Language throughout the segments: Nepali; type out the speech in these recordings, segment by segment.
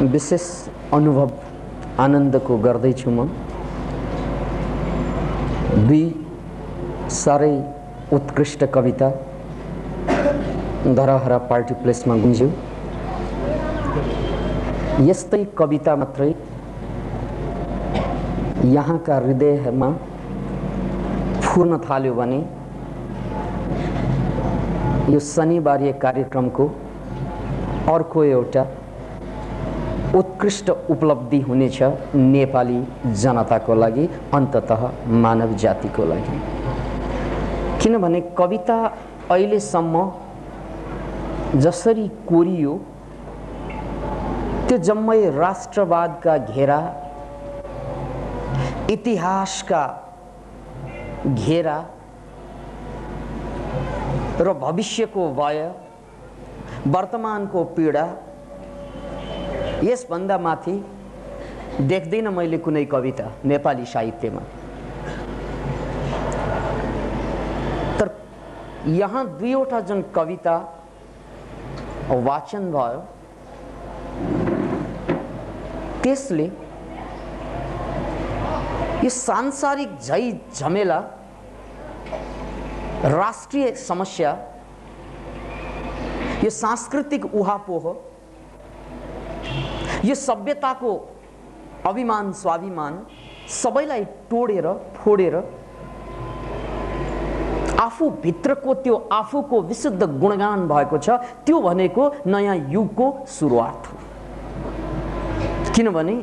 विशेष अनुभव आनन्दको गर्दैछु म। दुई साह्रै उत्कृष्ट कविता धरहरा पार्टी प्लेसमा गुन्ज्यो। यस्तै कविता मात्रै यहाँका हृदयमा फुर्न थाल्यो भने यो शनिबारीय कार्यक्रमको अर्को एउटा उत्कृष्ट उपलब्धि हुनेछ नेपाली जनताको लागि, अन्ततः मानव जातिको लागि। किनभने कविता अहिलेसम्म जसरी कोरियो त्यो जम्मै राष्ट्रवादका घेरा, इतिहासका घेरा र भविष्यको भय, वर्तमानको पीडा, यसभन्दा माथि देख्दिन मैले कुनै कविता नेपाली साहित्यमा। तर यहाँ दुईवटा जुन कविता वाचन भयो त्यसले यो सांसारिक झै झमेला, राष्ट्रिय समस्या, यो सांस्कृतिक उहापोह, यो सभ्यताको अभिमान स्वाभिमान सबैलाई तोडेर फोडेर आफू भित्रको त्यो आफूको विशुद्ध गुणगान भएको छ, त्यो भनेको नयाँ युगको सुरुवात हो। किनभने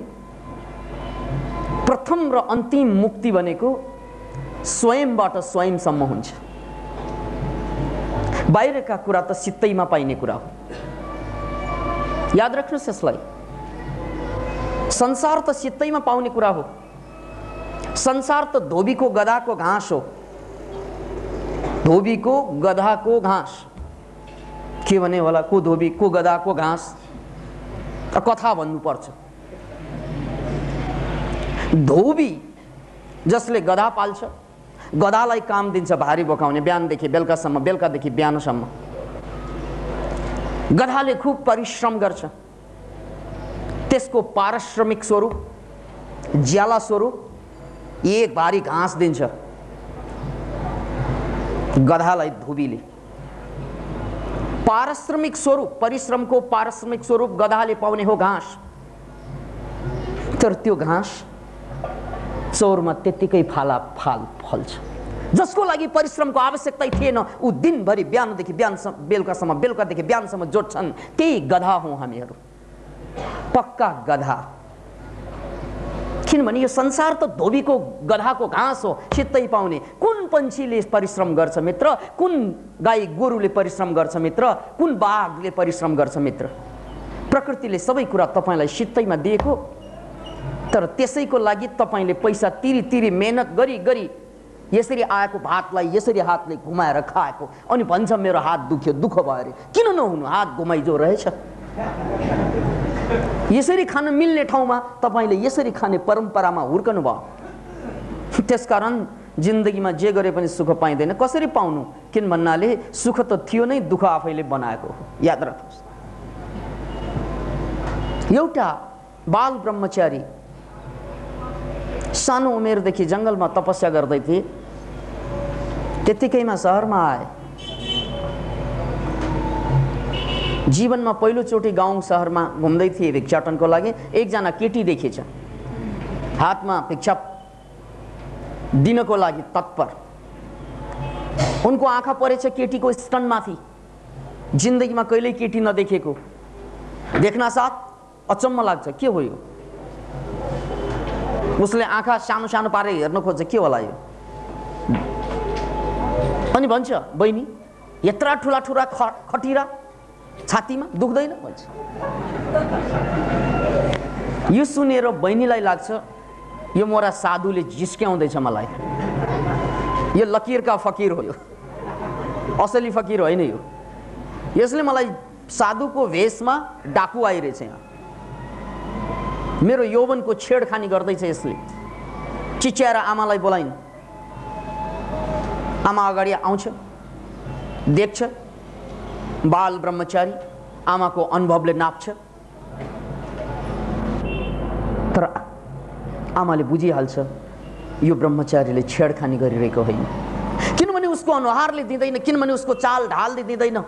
प्रथम र अन्तिम मुक्ति भनेको स्वयंबाट स्वयंसम्म हुन्छ। बाहिरका कुरा त सित्तैमा पाइने कुरा हो। याद राख्नुहोस् यसलाई। संसार त सित्तैमा पाउने कुरा हो। संसार त धोबीको गधाको घाँस हो। धोबीको गधाको घाँस के भने होला? को धोबी को गधाको घाँस कथा भन्नुपर्छ। धोबी जसले गधा पाल्छ, गधालाई काम दिन्छ भारी बोकाउने, बिहानदेखि बेलुकासम्म, बेलुकादेखि बिहानसम्म। गधाले खूब परिश्रम गर्छ। त्यसको पारिश्रमिक स्वरूप, ज्याला स्वरूप एक भारी घाँस दिन्छ गधालाई धोबीले। पारिश्रमिक स्वरूप, परिश्रमको पारिश्रमिक स्वरूप गधाले पाउने हो घाँस। तर त्यो घाँस चौरमा त्यत्तिकै फल्छ। जसको लागि परिश्रमको आवश्यकता थिएन, ऊ दिनभरि बिहानदेखि बेलुकासम्म, बेलुकादेखि बिहानसम्म जोड्छन्। त्यही गधा हौं हामीहरू, पक्का गधा। किनभने यो संसार त धोबीको गधाको घाँस हो, सित्तै पाउने। कुन पन्छीले परिश्रम गर्छ मित्र? कुन गाई गोरुले परिश्रम गर्छ मित्र? कुन बाघले परिश्रम गर्छ मित्र? प्रकृतिले सबै कुरा तपाईलाई सित्तैमा दिएको। तर त्यसैको लागि तपाईले पैसा तिरी मेहनत गरी यसरी आएको भातलाई यसरी हातले घुमाएर खाएको, अनि भन्छ मेरो हात दुख्यो, दुःख भयो अरे। किन नहुनु? हात घुमाइजो रहेछ। यसरी खान मिल्ने ठाउँमा तपाईले यसरी खाने परम्परामा हुर्कनु भयो। त्यसकारण जिन्दगीमा जे गरे पनि सुख पाइँदैन। कसरी पाउनु? किन भन्नाले सुख त थियो नै, दुःख आफैले बनाएको हो। याद राख्नुहोस्। एउटा बाल ब्रह्मचारी सानो उमेरदेखि जंगलमा तपस्या गर्दै थिए। त्यतिकैमा शहरमा आए। जीवनमा पहिलोचोटि गाउँ शहरमा घुम्दै थिए भिक्षाटनको लागि। एकजना केटी देखिएछ, हातमा भिक्षा दिनको लागि तत्पर। उनको आँखा परेछ केटीको स्तनमाथि। जिन्दगीमा कहिल्यै केटी नदेखेको। देख्न साथ अचम्म लाग्छ, के हो यो? उसले आँखा सानो सानो पारेर हेर्न खोज्छ, के होला यो? अनि भन्छ, बहिनी यत्रा ठुला ठुला खटिरा छातीमा दुख्दैन भन्छ। यो सुनेर बहिनीलाई लाग्छ यो मोरा साधुले जिस्क्याउँदैछ मलाई। यो लकीरका फकीर हो, यो असली फकीर होइन यो। यसले मलाई साधुको भेषमा डाकु आइरहेछ यहाँ। मेरो यौवनको छेडखानी गर्दैछ यसले। चिच्याएर आमालाई बोलाइन्। आमा अगाडि आउँछ, देख्छ बाल ब्रह्मचारी, आमाको अनुभवले नाप्छ। आमाले बुझिहाल्छ यो ब्रह्मचारीले छेडखानी गरिरहेको होइन, किनभने उसको अनुहारले दिँदैन, किनभने उसको चाल ढालले दिँदैन,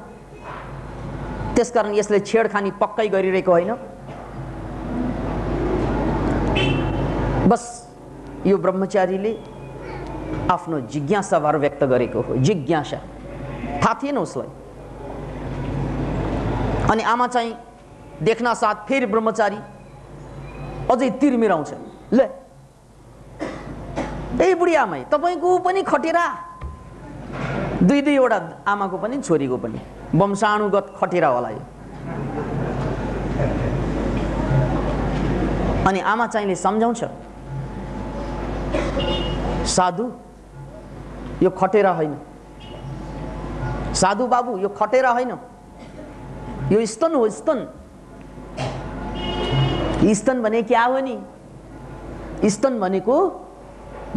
त्यसकारण यसले छेडखानी पक्कै गरिरहेको होइन। बस यो ब्रह्मचारीले आफ्नो जिज्ञासाभार व्यक्त गरेको हो, जिज्ञासा, थाहा थिएन उसलाई। अनि आमा चाहिँ देख्न साथ फेरि ब्रह्मचारी अझै तिर्मिराउँछ, ले ए बुढी आमै तपाईँको पनि खटेरा, दुईवटा आमाको पनि छोरीको पनि वंशानुगत खटेरा होला यो। अनि आमा चाहिँले सम्झाउँछ, साधु यो खटेरा होइन, साधु बाबु यो खटेरा होइन, यो स्तन हो, स्तन। स्तन भने क्या हो नि? स्तन भनेको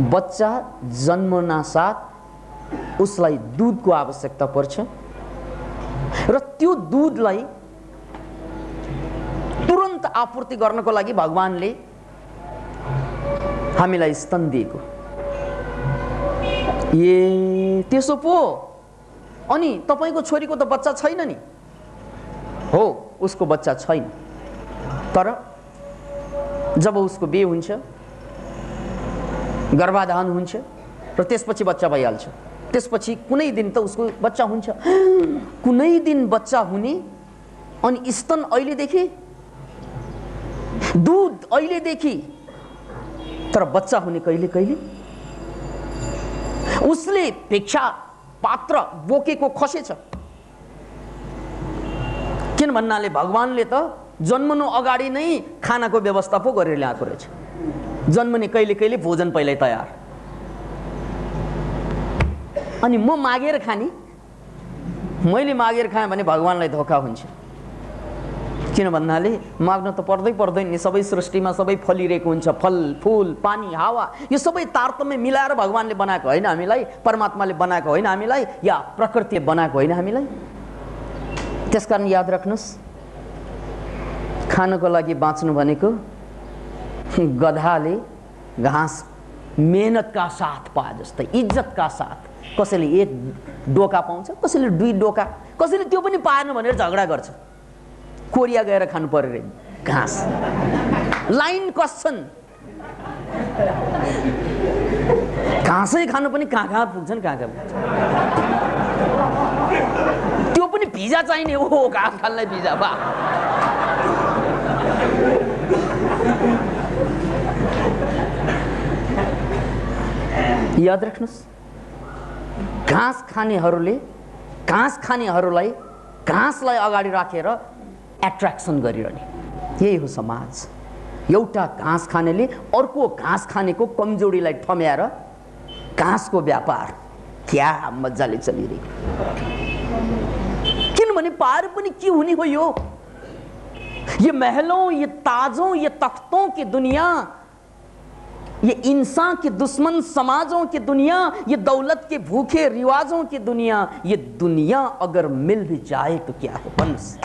बच्चा जन्मना साथ उसलाई दुधको आवश्यकता पर्छ र त्यो दुधलाई तुरन्त आपूर्ति गर्नको लागि भगवानले हामीलाई स्तन दिएको। ए त्यसो पो, अनि तपाईको छोरीको त बच्चा छैन नि? हो, उसको बच्चा छैन, तर जब उसको बिहे हुन्छ, गर्भाधान हुन्छ र त्यसपछि बच्चा भइहाल्छ, त्यसपछि कुनै दिन त उसको बच्चा हुन्छ, कुनै दिन बच्चा हुने, अनि स्तन अहिलेदेखि, दुध अहिलेदेखि, तर बच्चा हुने कहिले कहिले। उसले भिक्षा पात्र बोकेको खसेछ, किन भन्नाले भगवानले त जन्मनु अगाडि नै खानाको व्यवस्था पो गरेर ल्याएको रहेछ। जन्मने कहिले कहिले भोजन पहिल्यै तयार, अनि म मागेर खाने, मैले मागेर खाएँ भने भगवानलाई धोका हुन्छ। किन भन्नाले माग्न त पर्दैन नि, सबै सृष्टिमा सबै फलिरहेको हुन्छ, फल फूल पानी हावा, यो सबै तारतम्य मिलाएर भगवानले बनाएको होइन हामीलाई, परमात्माले बनाएको होइन हामीलाई, या प्रकृतिले बनाएको होइन हामीलाई। त्यसकारण याद राख्नुस्, खानको लागि बाँच्नु भनेको गधाले घाँस मेहनतका साथ पाए जस्तै, इज्जतका साथ। कसैले एक डोका पाउँछ, कसैले दुई डोका, कसैले त्यो पनि पाएन भनेर झगडा गर्छ। कोरिया गएर खानु पर्यो रे घाँस, लाइन कस्छन्, घाँसै खानु पनि कहाँ पुग्छन्, कहाँ पुग्छ। त्यो पनि भिजा चाहिने, ओ घाँस खानलाई भिजा बा। याद राख्नुस्, घाँस खानेहरूलाई घाँसलाई अगाडि राखेर एट्र्याक्सन गरिरहने, यही हो समाज। एउटा घाँस खानेले अर्को घाँस खानेको कमजोरीलाई ठम्याएर घाँसको व्यापार क्या मजाले चलिरहेको। किनभने पार पनि के हुने हो यो? ये महलों, ये ताजों, ये तख्तों की दुनिया, ये इंसान के दुश्मन समाजों की दुनिया, ये दौलत के भूखे रिवाजों की दुनिया, ये दुनिया अगर मिल भी जाए तो क्या है बंस।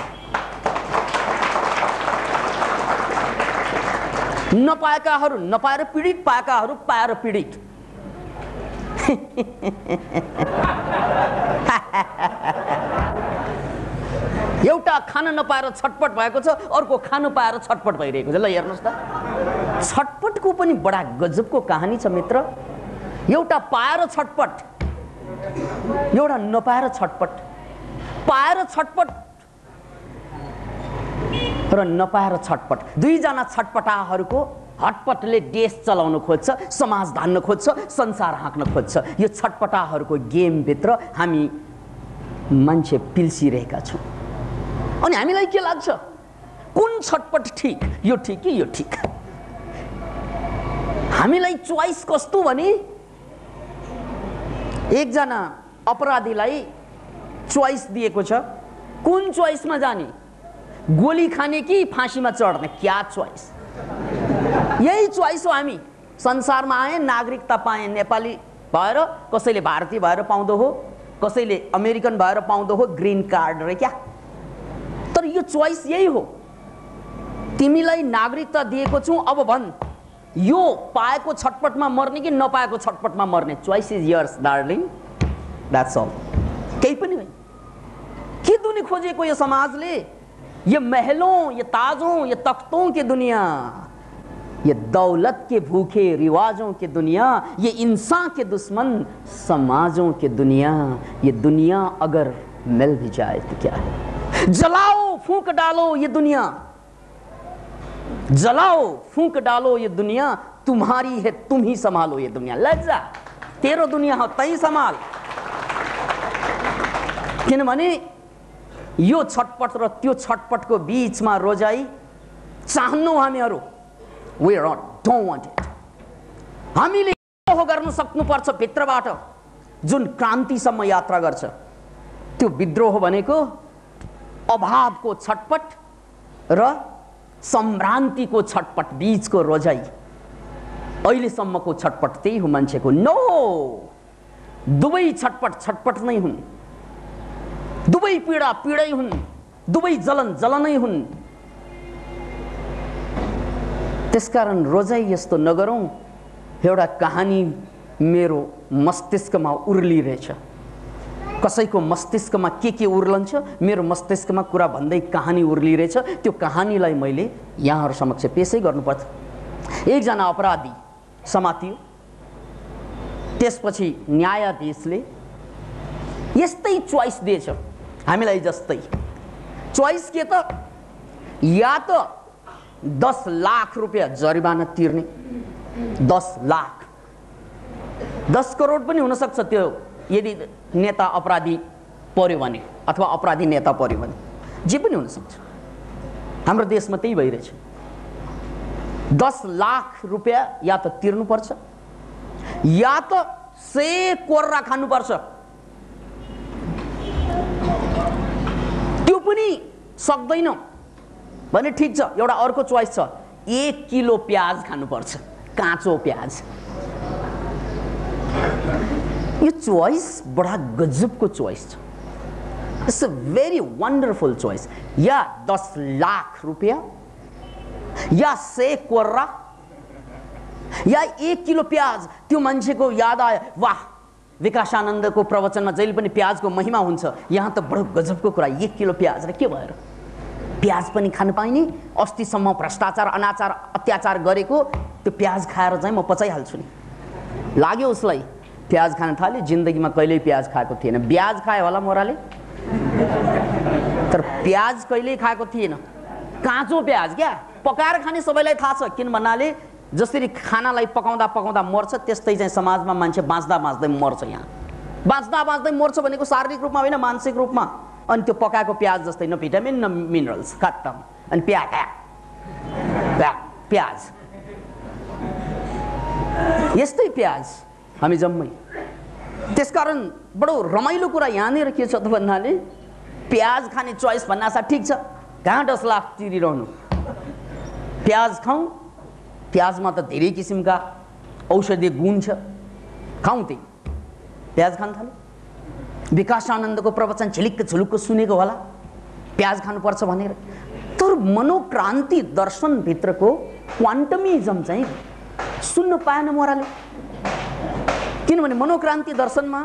नपाएकाहरू नपाएर पीडित, पाएकाहरू पाएर पीडित। एउटा खान नपाएर छटपट भएको छ, अर्को खानु पाएर छटपट भइरहेको छ। ल हेर्नुस् त, छटपटको पनि बडा गजबको कहानी छ मित्र। एउटा पाएर छटपट, एउटा नपाएर छटपट। पाएर छटपट र नपाएर छटपट, दुईजना छटपटाहरूको हटपटले देश चलाउन खोज्छ, समाज धान्न खोज्छ, संसार हाँक्न खोज्छ। यो छटपटाहरूको गेमभित्र हामी मान्छे पिल्सिरहेका छौँ। अनि हामीलाई के लाग्छ, कुन छटपट ठिक, यो ठिक कि यो ठिक? हामीलाई चोइस कस्तो भने, एकजना अपराधीलाई चोइस दिएको छ, कुन चोइसमा जाने, गोली खाने कि फाँसीमा चढ्ने? क्या चोइस? यही चोइस हो। हामी संसारमा आए, नागरिकता पाए, नेपाली भएर, कसैले भारतीय भएर पाउँदो हो, कसैले अमेरिकन भएर पाउँदो हो, ग्रीन कार्ड रे क्या। तर यो चोइस यही हो, तिमीलाई नागरिकता दिएको छु, अब भन् यो पाएको छटपटमा मर्ने कि नपाएको छटपटमा मर्ने, choice is yours darling, that's all. केही पनि होइन। के दुनिया खोजेको यो समाजले? ये महलों, ये ताजों, ये तख्तों की दुनिया, ये दौलत के भूखे रिवाजों की दुनिया, ये इंसान के दुश्मन समाजों की दुनिया। ये दुनिया अगर मिल भी जाए तो क्या है? जलाओ फूंक डालो ये दुनिया, जलाओ फूंक डालो ये दुनिया, तुम्हारी है तुम ही संभालो ये दुनिया। लज्जा तेरो दुनिया हो तै संभाल। किनभने यो छटपट र त्यो छटपटको बीचमा रोजाई चाहन्नौ हामीहरू। We don't want it। हामीले विद्रोह गर्न सक्नुपर्छ भित्रबाट, जुन क्रान्तिसम्म यात्रा गर्छ। त्यो विद्रोह भनेको अभावको छटपट र सम्भ्रान्तिको छटपट बीचको रोजाई। अहिलेसम्मको छटपट त्यही हो मान्छेको। नो, दुवै छटपट छटपट नै हुन्, दुवै पीडा पीडै हुन्, दुवै जलन जलनै हुन्। त्यसकारण रोजाई यस्तो नगरौँ। एउटा कहानी मेरो मस्तिष्कमा उर्लिरहेछ। कसैको मस्तिष्कमा के उर्लन्छ, मेरो मस्तिष्कमा कुरा भन्दै कहानी उर्लिरहेछ। त्यो कहानीलाई मैले यहाँहरू समक्ष पेशै गर्नुपर्छ। एकजना अपराधी समातियो, त्यसपछि न्यायाधीशले यस्तै चोइस दिएछ हामीलाई जस्तै। चोइस के त? या त 10 लाख रुपैयाँ जरिवाना तिर्ने, 10 लाख, 10 करोड पनि हुन सक्छ त्यो, यदि नेता अपराधी पर्यो भने अथवा अपराधी नेता पर्यो भने, जे पनि हुन सक्छ। हाम्रो देशमा त्यही भइरहेछ। 10 लाख रुपैयाँ या त तिर्नुपर्छ या त से कोर्रा खानुपर्छ। त्यो पनि सक्दैन भने ठिक छ, एउटा अर्को चोइस छ, 1 किलो प्याज खानुपर्छ, काँचो प्याज। यो चोइस बडा गजबको चोइस छ। It's a very wonderful choice. या 10 लाख रुपैयाँ या से कोर्रा या 1 किलो प्याज। त्यो मान्छेको याद आयो, वाह, विकासानन्दको प्रवचनमा जहिले पनि प्याजको महिमा हुन्छ, यहाँ त बडो गजबको कुरा। 1 किलो प्याज र के भएर प्याज पनि खान पाइने? अस्तिसम्म भ्रष्टाचार अनाचार अत्याचार गरेको त्यो प्याज खाएर चाहिँ म पचाइहाल्छु नि। लाग्यो उसलाई, प्याज खान थाल्यो। जिन्दगीमा कहिल्यै प्याज खाएको थिएन। ब्याज खायो होला मोराले, तर प्याज कहिल्यै खाएको थिएन। काँचो प्याज क्या, पकाएर खाने सबैलाई थाहा छ। किन भन्नाले जसरी खानालाई पकाउँदा पकाउँदा मर्छ, त्यस्तै चाहिँ समाजमा मान्छे बाँच्दा बाँच्दै मर्छ। यहाँ बाँच्दा बाँच्दै मर्छ भनेको शारीरिक रूपमा होइन, मानसिक रूपमा। अनि त्यो पकाएको प्याज जस्तै, न भिटामिन न मिनरल्स, खत्तम। अनि प्याज यस्तै प्याज हामी जम्मै। त्यसकारण बडो रमाइलो कुरा यहाँनिर के छ त भन्नाले, प्याज खाने चोइस भन्नासा ठिक छ, कहाँ 10 लाख तिरिरहनु। प्याज खाउँ, प्याजमा त धेरै किसिमका औषधीय गुण छ, खाउँ त्यही। प्याज खान थाल्यो। विकासानन्दको प्रवचन झिलिक्क झुलुक्क सुनेको होला, प्याज खानुपर्छ भनेर। तर मनोक्रान्ति दर्शनभित्रको क्वान्टमिजम चाहिँ सुन्न पाएन मोराले। किनभने मनोक्रान्ति दर्शनमा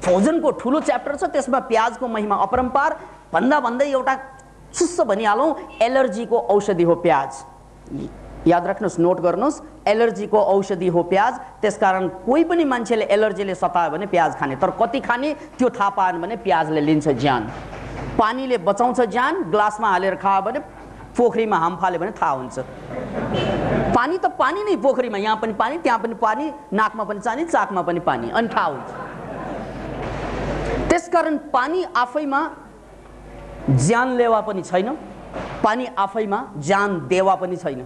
भोजनको ठुलो च्याप्टर छ, त्यसमा प्याजको महिमा अपरम्पार। भन्दा भन्दै एउटा चुस्स भनिहालौँ, एलर्जीको औषधि हो प्याज। याद राख्नुहोस्, नोट गर्नुहोस्, एलर्जीको औषधि हो प्याज। त्यसकारण कोही पनि मान्छेले एलर्जीले सतायो भने प्याज खाने, तर कति खाने त्यो थाहा पाएन भने प्याजले लिन्छ ज्यान। पानीले बचाउँछ ज्यान, ग्लासमा हालेर खायो भने, पोखरीमा हाम फाल्यो भने थाहा हुन्छ। पानी त पानी नै, पोखरीमा यहाँ पनि पानी, त्यहाँ पनि पानी, नाकमा पनि पानी, चाकमा पनि पानी, अनि थाहा हुन्छ। त्यसकारण पानी आफैमा जानलेवा पनि छैन, पानी आफैमा जान देवा पनि छैन।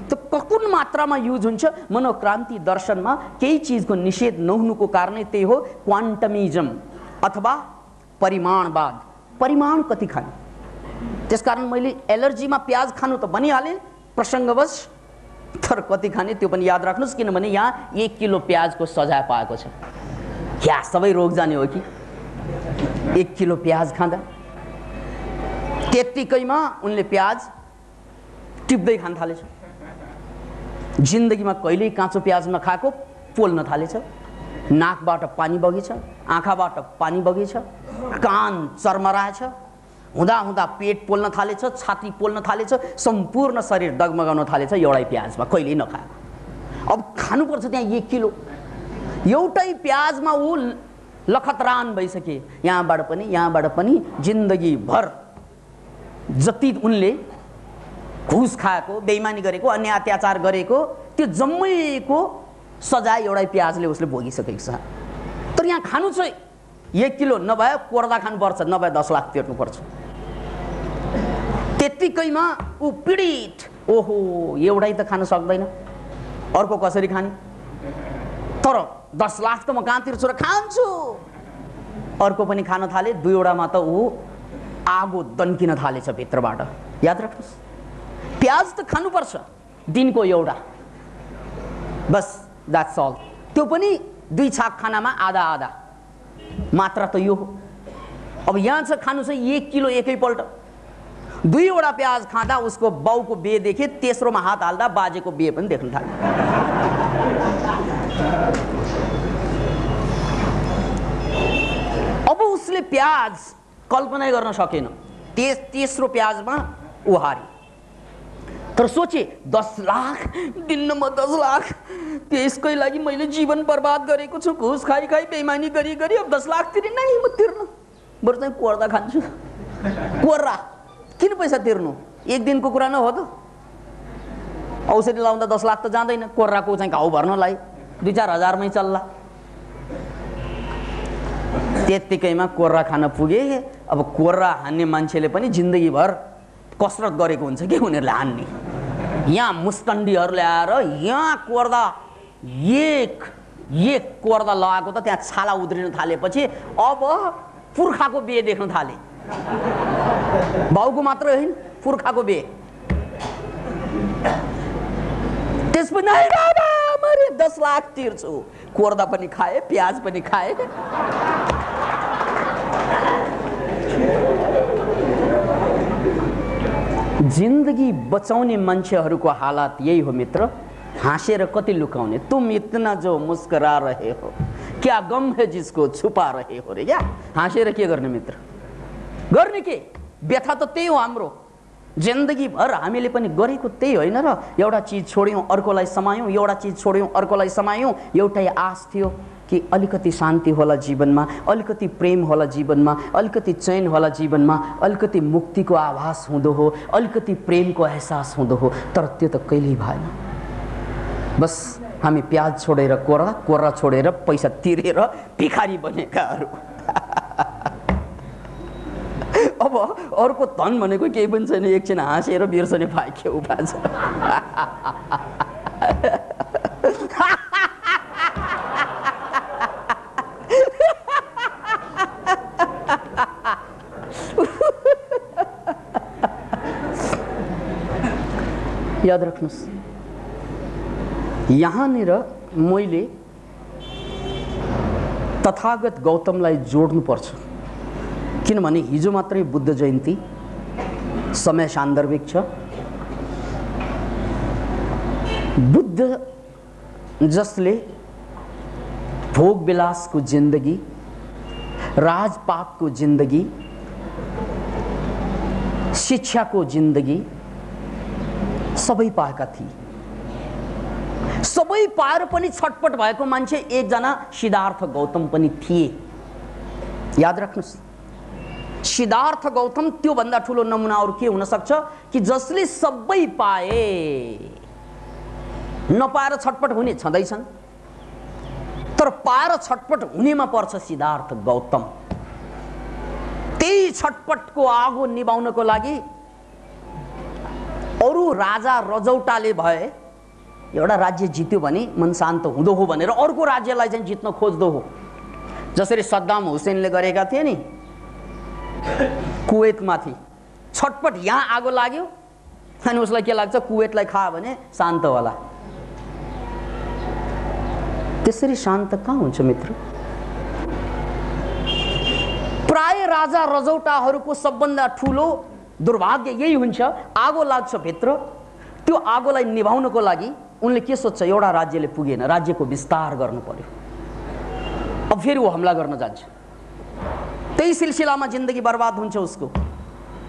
त कुन मात्रामा युज हुन्छ? मनोक्रान्ति दर्शनमा केही चिजको निषेध नहुनुको कारणै त्यही हो, क्वान्टमिजम अथवा परिमाणवाद। परिमाण कति खाने? त्यसकारण मैले एलर्जीमा प्याज खानु त भनिहालेँ प्रसङ्गवश, तर कति खाने त्यो पनि याद राख्नुहोस्। किनभने यहाँ 1 किलो प्याजको सजाय पाएको छ। क्या सबै रोग जाने हो कि? 1 किलो प्याज खाँदा त्यत्तिकैमा उनले प्याज टिप्दै खान थालेछ। जिन्दगीमा कहिल्यै काँचो प्याज नखाएको पोल्न थालेछ, नाकबाट पानी बगेछ, आँखाबाट पानी बगेछ, कान चर्मराएछ, हुँदा हुँदा पेट पोल्न थालेछ, छाती पोल्न थालेछ, सम्पूर्ण शरीर डगमगाउन थालेछ एउटै प्याजमा, कहिल्यै नखाएको। अब खानुपर्छ त्यहाँ 1 किलो, एउटै प्याजमा ऊ लखतरान भइसके। यहाँबाट पनि जिन्दगीभर जति उनले घुस खाएको, बेइमानी गरेको, अन्य अत्याचार गरेको, त्यो जम्मैको सजाय एउटै प्याजले उसले भोगिसकेको छ। तर यहाँ खानु चाहिँ 1 किलो नभए कोर्दा खानुपर्छ, नभए 10 लाख तिर्नुपर्छ। त्यत्तिकैमा ऊ पीडित, ओहो एउटै त खान सक्दैन, अर्को कसरी खाने? तर 10 लाख त म कहाँ तिर्छु र खान्छु। अर्को पनि खान थाले, 2वटामा त ऊ आगो दन्किन थालेछ भित्रबाट। याद राख्नुहोस्, प्याज त खानुपर्छ दिनको एउटा, बस द्याट्स अल। त्यो पनि 2 छाक खानामा आधा आधा मात्रा त यो हो। अब यहाँ छ खानु चाहिँ 1 किलो एकैपल्ट। 2वटा प्याज खाँदा उसको बाउको बिहे देखे, तेस्रोमा हात हाल्दा बाजेको बिहे पनि देख्न थाल्यो। अब उसले प्याज कल्पना गर्न सकेन, तेस्रो प्याजमा ऊ हारी। तर सोचे 10 लाख दिनमा 10 लाख, त्यसकै लागि मैले जीवन बर्बाद गरेको छु, घुस खाई खाई बेइमानी गरी गरी, अब 10 लाख तिर्न नै म तिर्न, बरु चाहिँ कोर्दा खान्छु। कोर्रा किन पैसा तिर्नु? 1 दिनको कुरा न हो त? औषधि लाउँदा 10 लाख त जाँदैन, कोर्राको चाहिँ घाउ भर्नलाई 2-4 हजारमै चल्ला। त्यत्तिकैमा कोर्रा खान पुगे। अब कोर्रा हान्ने मान्छेले पनि जिन्दगीभर कसरत गरेको हुन्छ कि उनीहरूले हान्ने। यहाँ मुस्टन्डीहरूले आएर यहाँ कोर्दा एक कोर्दा लगाएको त त्यहाँ छाला उद्रिन थालेपछि अब पुर्खाको बिहे देख्न थाले। बाउको मात्र होइन, पुर्खाको बिहे। त्यसपछि 10 लाख तिर्छु, कोर्दा पनि खाए, प्याज पनि खाए। जिन्दगी बचाउने मान्छेहरूको हालत यही हो मित्र। हाँसेर कति लुकाउने? तुम इतना जो मुस्कुरा रहे हो, क्या गम है जिसको छुपा रहे हो रे। क्या हाँसेर के गर्ने मित्र? गर्ने के? व्यथा त त्यही हो हाम्रो। जिन्दगीभर हामीले पनि गरेको त्यही होइन र? एउटा चिज छोड्यौँ अर्कोलाई समायौँ, एउटा चिज छोड्यौँ अर्कोलाई समायौँ। एउटै आश थियो कि अलिकति शान्ति होला जीवनमा, अलिकति प्रेम होला जीवनमा, अलिकति चैन होला जीवनमा, अलिकति मुक्तिको आभास हुँदो हो, अलिकति प्रेमको एहसास हुँदो हो। तर त्यो त कहिल्यै भएन। बस हामी प्याज छोडेर कोर्रा, कोर्रा छोडेर पैसा तिरेर भिखारी बनेकाहरू। अब अर्को धन भनेको केही पनि छैन, एकछिन हाँसेर बिर्सने पाए के उपाय छ? याद राख्नुहोस्, यहाँनिर मैले तथागत गौतमलाई जोड्नुपर्छ। किनभने हिजो मात्रै बुद्ध जयन्ती, समय सान्दर्भिक छ। बुद्ध जसले भोग विलासको जिन्दगी, राजपाटको जिन्दगी, शिक्षाको जिन्दगी सबै पाएका थिए। सबै पाएर पनि छटपट भएको मान्छे एकजना सिद्धार्थ गौतम पनि थिए। याद राख्नुहोस्, सिद्धार्थ गौतम त्यो भन्दा ठुलो नमुना अरु के हुन सक्छ कि जसले सबै पाए, नपाएर छटपट हुने छँदैछन्, तर पाएर छटपट हुनेमा पर्छ सिद्धार्थ गौतम। त्यही छटपटको आगो निभाउनको लागि अरु राजा रजौटाले भए एउटा राज्य जित्यो भने मन शान्त हुँदो हो भनेर अर्को राज्यलाई चाहिँ जित्न खोज्दो हो। जसरी सद्दाम हुसैनले गरेका थिए नि कुवेतमाथि, छटपट यहाँ आगो लाग्यो अनि उसलाई के लाग्छ, कुवेतलाई खायो भने शान्त होला। त्यसरी शान्त कहाँ हुन्छ मित्र? प्राय राजा रजौटाहरूको सबभन्दा ठुलो दुर्भाग्य यही हुन्छ, आगो लाग्छ भित्र, त्यो आगोलाई निभाउनको लागि उनले के सोध्छ, एउटा राज्यले पुगेन, राज्यको विस्तार गर्नु पर्यो। अब फेरि ऊ हमला गर्न जान्छ, त्यही सिलसिलामा जिन्दगी बर्बाद हुन्छ उसको।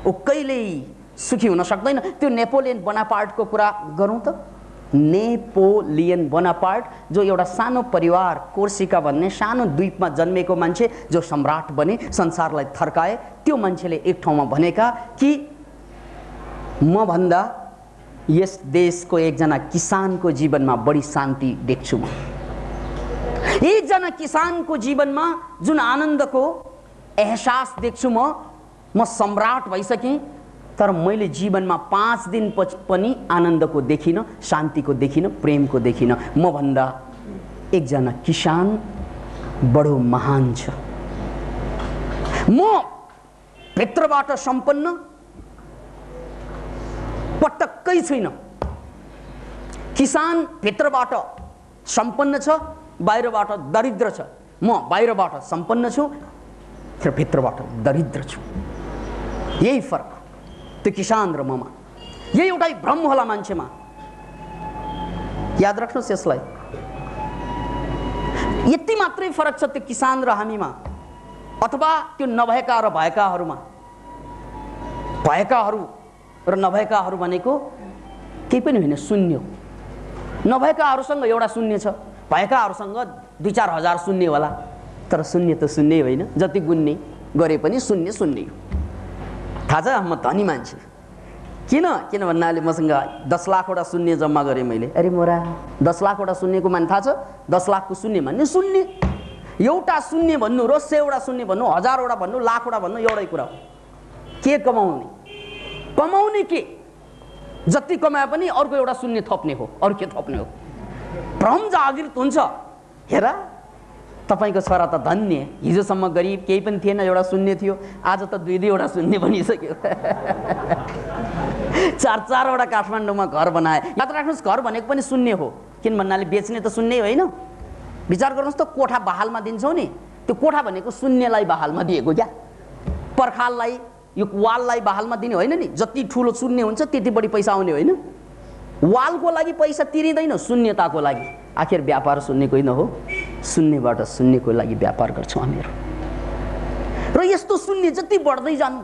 ऊ कहिल्यै सुखी हुन सक्दैन। त्यो नेपोलियन बोनापार्टको कुरा गरौँ त। नेपोलियन बोनापार्ट जो एउटा सानो परिवार, कोर्सिका भन्ने सानो द्वीपमा जन्मेको मान्छे, जो सम्राट बने, संसारलाई थर्काए, त्यो मान्छेले एक ठाउँमा भनेका कि म भन्दा यस देशको एकजना किसानको जीवनमा बढी शान्ति देख्छु म। एकजना किसानको जीवनमा जुन आनन्दको एहसास देख्छु म सम्राट भइसकेँ, तर मैले जीवनमा 5 दिन पनि आनन्दको देखिनँ, शान्तिको देखिनँ, प्रेमको देखिनँ। म भन्दा एकजना किसान बडो महान छ। म भित्रबाट सम्पन्न पटक्कै छैन। किसान भित्रबाट सम्पन्न छ, बाहिरबाट दरिद्र छ। म बाहिरबाट सम्पन्न छु, तर भित्रबाट दरिद्र छु। यही फरक त्यो किसान र ममा। यही एउटा भ्रम होला मान्छेमा, याद राख्नुहोस् यसलाई। यति मात्रै फरक छ त्यो किसान र हामीमा, अथवा त्यो नभएका र भएकाहरूमा। भएकाहरू र नभएकाहरू भनेको केही पनि होइन, शून्य। नभएकाहरूसँग एउटा शून्य छ, भएकाहरूसँग 2-4 हजार शून्य होला, तर शून्य त शून्य होइन। जति गुन्ने गरे पनि शून्य शून्य। थाहा छ, म धनी मान्छे। किन भन्नाले मसँग 10 लाखवटा शून्य जम्मा गरेँ मैले। अरे मोरा, 10 लाखवटा शून्यको माने थाहा छ? 10 लाखको शून्य भन्ने शून्य। एउटा शून्य भन्नु र 100वटा शून्य भन्नु, 1000वटा भन्नु, लाखवटा भन्नु, एउटै कुरा हो। के कमाउने के? जति कमाए पनि अर्को एउटा शून्य थप्ने हो, अरू के थप्ने हो? भ्रम जागृत हुन्छ। हेर, तपाईको छोरा त धन्य, हिजोसम्म गरिब केही पनि थिएन, एउटा शून्य थियो, आज त 2-2वटा शून्य बनिसक्यो। 4-4वटा काठमाडौँमा घर बनाए। याद राख्नुहोस्, घर भनेको पनि शून्य हो। किन भन्नाले बेच्ने त शून्य होइन। विचार गर्नुहोस् त, कोठा बहालमा दिन्छौ नि, त्यो कोठा भनेको शून्यलाई बहालमा दिएको क्या। पर्खाललाई, यो वाललाई बहालमा दिने होइन नि। जति ठुलो शून्य हुन्छ त्यति बढी पैसा आउने होइन। वालको लागि पैसा तिरिँदैन, शून्यताको लागि। आखिर व्यापार शून्यको होइन हो, शून्यबाट शून्यको लागि व्यापार गर्छौँ हामीहरू। र यस्तो शून्य जति बढ्दै जानु,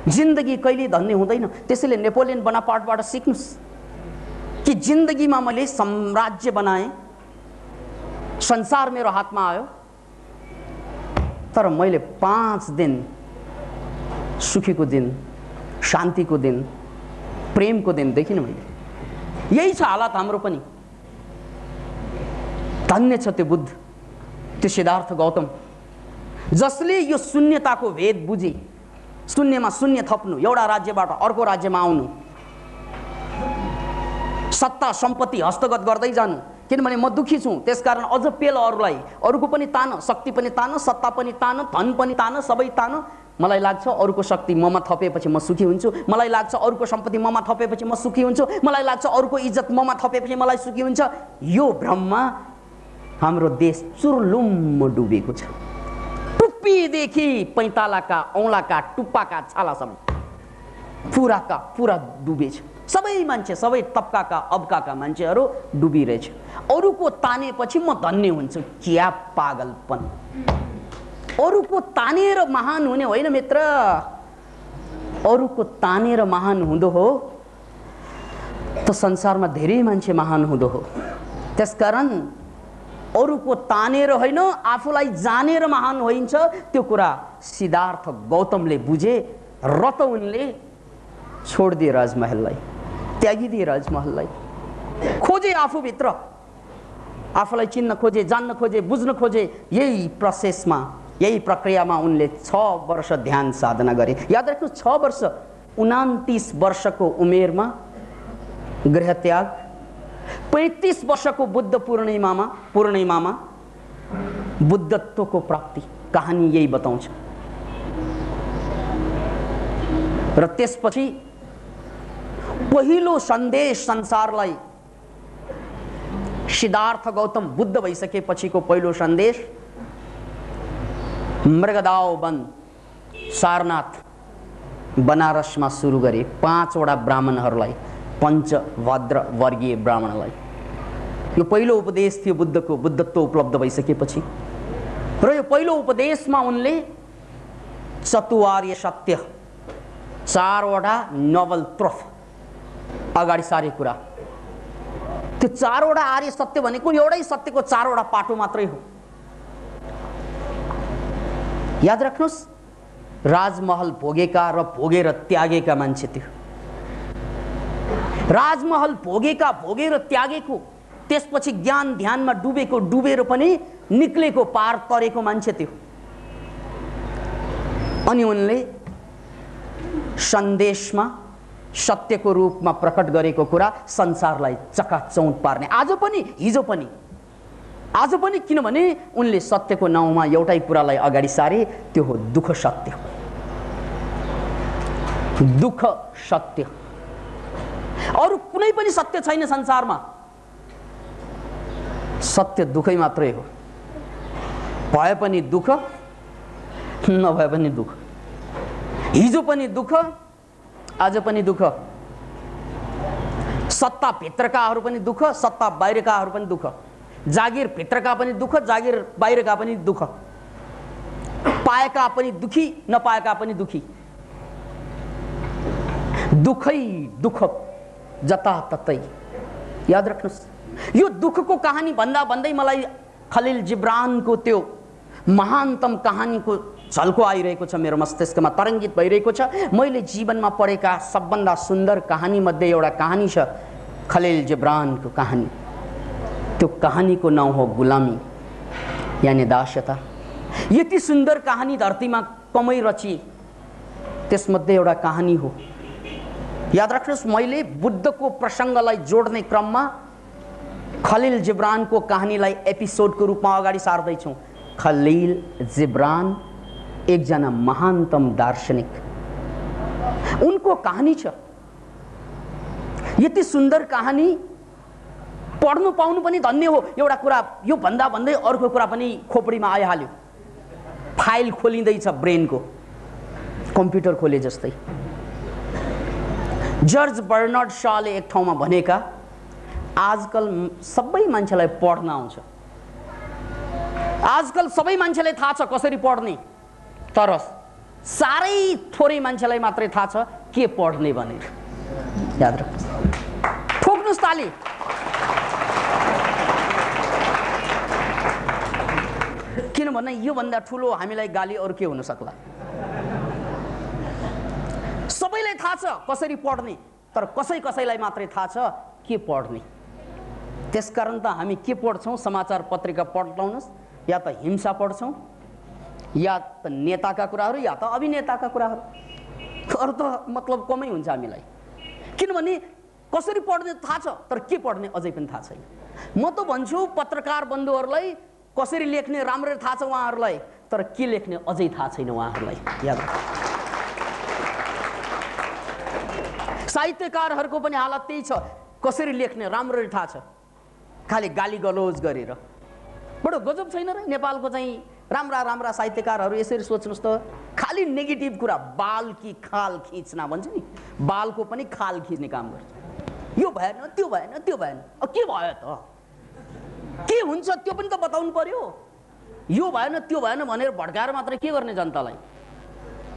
जिन्दगी कहिले धन्य हुँदैन। त्यसैले नेपोलियन बोनापार्टबाट सिक्नुस् कि जिन्दगीमा मैले साम्राज्य बनाएँ, संसार मेरो हातमा आयो, तर मैले 5 दिन सुखीको दिन, शान्तिको दिन, प्रेमको दिन देखिनँ मैले। यही छ हालत हाम्रो पनि। धन्य छ त्यो बुद्ध, त्यो सिद्धार्थ गौतम, जसले यो शून्यताको भेद बुझे। शून्यमा शून्य थप्नु, एउटा राज्यबाट अर्को राज्यमा आउनु, सत्ता सम्पत्ति हस्तगत गर्दै जानु। किनभने म दुखी छु, त्यसकारण अझ पेल अरूलाई, अरूको पनि तान, शक्ति पनि तान, सत्ता पनि तान, धन पनि तान, सबै तान। मलाई लाग्छ अरूको शक्ति ममा थपेपछि म सुखी हुन्छु, मलाई लाग्छ अरूको सम्पत्ति ममा थपेपछि म सुखी हुन्छु, मलाई लाग्छ अरूको इज्जत ममा थपेपछि मलाई सुखी हुन्छ। यो भ्रममा हाम्रो देश चुर्लुम्म डुबेको छ। टुप्पीदेखि पैतालाका, औँलाका, टुप्पाका छालासम्म पुराका पुरा डुबेछ। सबै मान्छे, सबै तबकाका, अबकाका मान्छेहरू डुबिरहेछ। अरूको तानेपछि म धन्य हुन्छु। क्या पागलपन! अरूको तानेर महान हुने होइन मित्र, अरूको तानेर महान हुँदो हो त संसारमा धेरै मान्छे महान हुँदो हो। त्यसकारण अरूको तानेर होइन, आफूलाई जानेर महान होइन्छ। त्यो कुरा सिद्धार्थ गौतमले बुझे, र त उनले छोडिदिए राजमहललाई, त्यागिदिए राजमहललाई, खोजे आफूभित्र, आफूलाई चिन्न खोजे, जान्न खोजे, बुझ्न खोजे। यही प्रोसेसमा, यही प्रक्रियामा उनले 6 वर्ष ध्यान साधना गरे। याद राख्नु, 6 वर्ष, 29 वर्षको उमेरमा गृहत्याग, 35 वर्षको बुद्ध पूर्णिमामा बुद्धत्वको प्राप्ति। कहानी यही बताउँछ। र त्यसपछि पहिलो सन्देश संसारलाई, सिद्धार्थ गौतम बुद्ध भइसकेपछिको पहिलो सन्देश मृगदाव वन, सारनाथ, बनारसमा सुरु गरे। 5 वटा ब्राह्मणहरूलाई पञ्चभद्र वर्गीय ब्राह्मणलाई। यो पहिलो उपदेश थियो बुद्धको, बुद्धत्व उपलब्ध भइसकेपछि। र यो पहिलो उपदेशमा उनले चतुर्य सत्य, 4वटा नोबल ट्रुथ अगाडि सारे कुरा। त्यो 4वटा आर्य सत्य भनेको एउटै सत्यको 4वटा पाटो मात्रै हो। याद राख्नुहोस्, राजमहल भोगेका र भोगेर त्यागेका मान्छे थियो। राजमहल भोगेका, भोगेर त्यागेको, त्यसपछि ज्ञान ध्यानमा डुबेको, डुबेर पनि निक्लेको, पार तरेको मान्छे थियो। अनि उनले सन्देशमा सत्यको रूपमा प्रकट गरेको कुरा संसारलाई चकाचौँध पार्ने। आज पनि, हिजो पनि, आज पनि, किनभने उनले सत्यको नाउँमा एउटै कुरालाई अगाडि सारे, त्यो हो दुःख सत्य। दुःख सत्य, अरू कुनै पनि सत्य छैन संसारमा। सत्य दुःखै मात्रै हो। भए पनि दुःख, नभए पनि दुःख। हिजो पनि दुःख, आज पनि दुःख। सत्ता भित्रकाहरू पनि दुःख, सत्ता बाहिरकाहरू पनि दुःख। जागिर भित्रका पनि दुःख, जागिर बाहिरका पनि दुःख। पाएका पनि दुखी, नपाएका पनि दुखी। दुःखै दुःख जताततै। याद राख्नुहोस्, यो दुःखको कहानी भन्दा भन्दै मलाई खलिल जिब्रानको त्यो महानतम कहानीको झल्को आइरहेको छ, मेरो मस्तिष्कमा तरङ्गित भइरहेको छ। मैले जीवनमा पढेका सबभन्दा सुन्दर कहानी मध्ये एउटा कहानी छ, खलिल जिब्रानको कहानी। त्यो कहानीको नाउँ हो गुलामी, यानी दास्यता। यति सुन्दर कहानी धरतीमा कमै रचिए, त्यसमध्ये एउटा कहानी हो। याद राख्नुहोस्, मैले बुद्धको प्रसङ्गलाई जोड्ने क्रममा खलिल जिब्रानको कहानीलाई एपिसोडको रूपमा अगाडि सार्दैछौँ। खलिल जिब्रान एकजना महानतम दार्शनिक, उनको कहानी छ। यति सुन्दर कहानी पढ्नु पाउनु पनि धन्य हो। एउटा कुरा यो भन्दा भन्दै अर्को कुरा पनि खोपडीमा आइहाल्यो। फाइल खोलिँदैछ ब्रेनको, कम्प्युटर खोले जस्तै। जर्ज बर्नार्ड शाले एक ठाउँमा भनेका, आजकल सबै मान्छेलाई पढ्न आउँछ, आजकल सबै मान्छेलाई थाहा छ कसरी पढ्ने, तर साह्रै थोरै मान्छेलाई मात्रै थाहा छ के पढ्ने भनेर। याद राख्नुहोस्, ठोक्नुहोस् ताली। किनभने योभन्दा ठुलो हामीलाई गाली अरू के हुन सक्ला। सबैलाई थाहा छ कसरी पढ्ने, तर कसैलाई मात्रै थाहा छ के पढ्ने। त्यसकारण त हामी के पढ्छौँ? समाचार पत्रिका पढ्लाउनुहोस्, या त हिंसा पढ्छौँ, या त नेताका कुराहरू, या त अभिनेताका कुराहरू। अरू त मतलब कमै हुन्छ हामीलाई। किनभने कसरी पढ्ने थाहा छ, तर के पढ्ने अझै पनि थाहा छैन। म त भन्छु पत्रकार बन्धुहरूलाई कसरी लेख्ने राम्ररी थाहा छ उहाँहरूलाई, तर के लेख्ने अझै थाहा छैन उहाँहरूलाई। याद साहित्यकारहरूको पनि हालत त्यही छ, कसरी लेख्ने राम्ररी थाहा छ, खालि गाली गलोज गरेर। बडो गजब छैन र नेपालको चाहिँ राम्रा राम्रा साहित्यकारहरू। यसरी सोच्नुहोस् त, खालि नेगेटिभ कुरा, बाल की खाल खिच्न भन्छ नि, बालको पनि खाल खिच्ने काम गर्छ। यो भएन, त्यो भएन, त्यो भएन, के भयो त, के हुन्छ त्यो पनि त बताउनु पर्यो। यो भएन त्यो भएन भनेर भड्काएर मात्रै के गर्ने जनतालाई?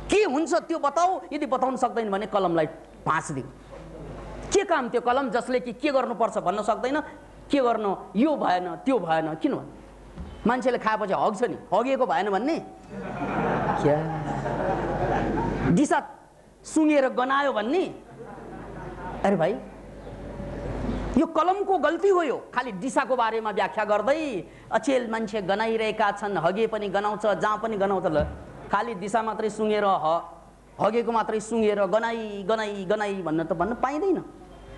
के हुन्छ त्यो बताऊ। यदि बताउन सक्दैन भने कलमलाई भाँच्दिउँ। के काम त्यो कलम जसले कि के गर्नुपर्छ भन्न सक्दैन, के गर्नु, यो भएन त्यो भएन। किन मान्छेले खाएपछि हग्छ नि, हगिएको भएन भन्ने क्या, दिशा सुँगेर गनायो भन्ने। अरे भाइ, यो कलमको गल्ती हो। यो खालि दिशाको बारेमा व्याख्या गर्दै अचेल मान्छे गनाइरहेका छन्, हगे पनि गनाउँछ, जहाँ पनि गनाउँछ। ल खालि दिशा मात्रै सुँगेर, हगेको मात्रै सुँगेर गनाई गनाई गनाई भन्न त भन्न पाइँदैन।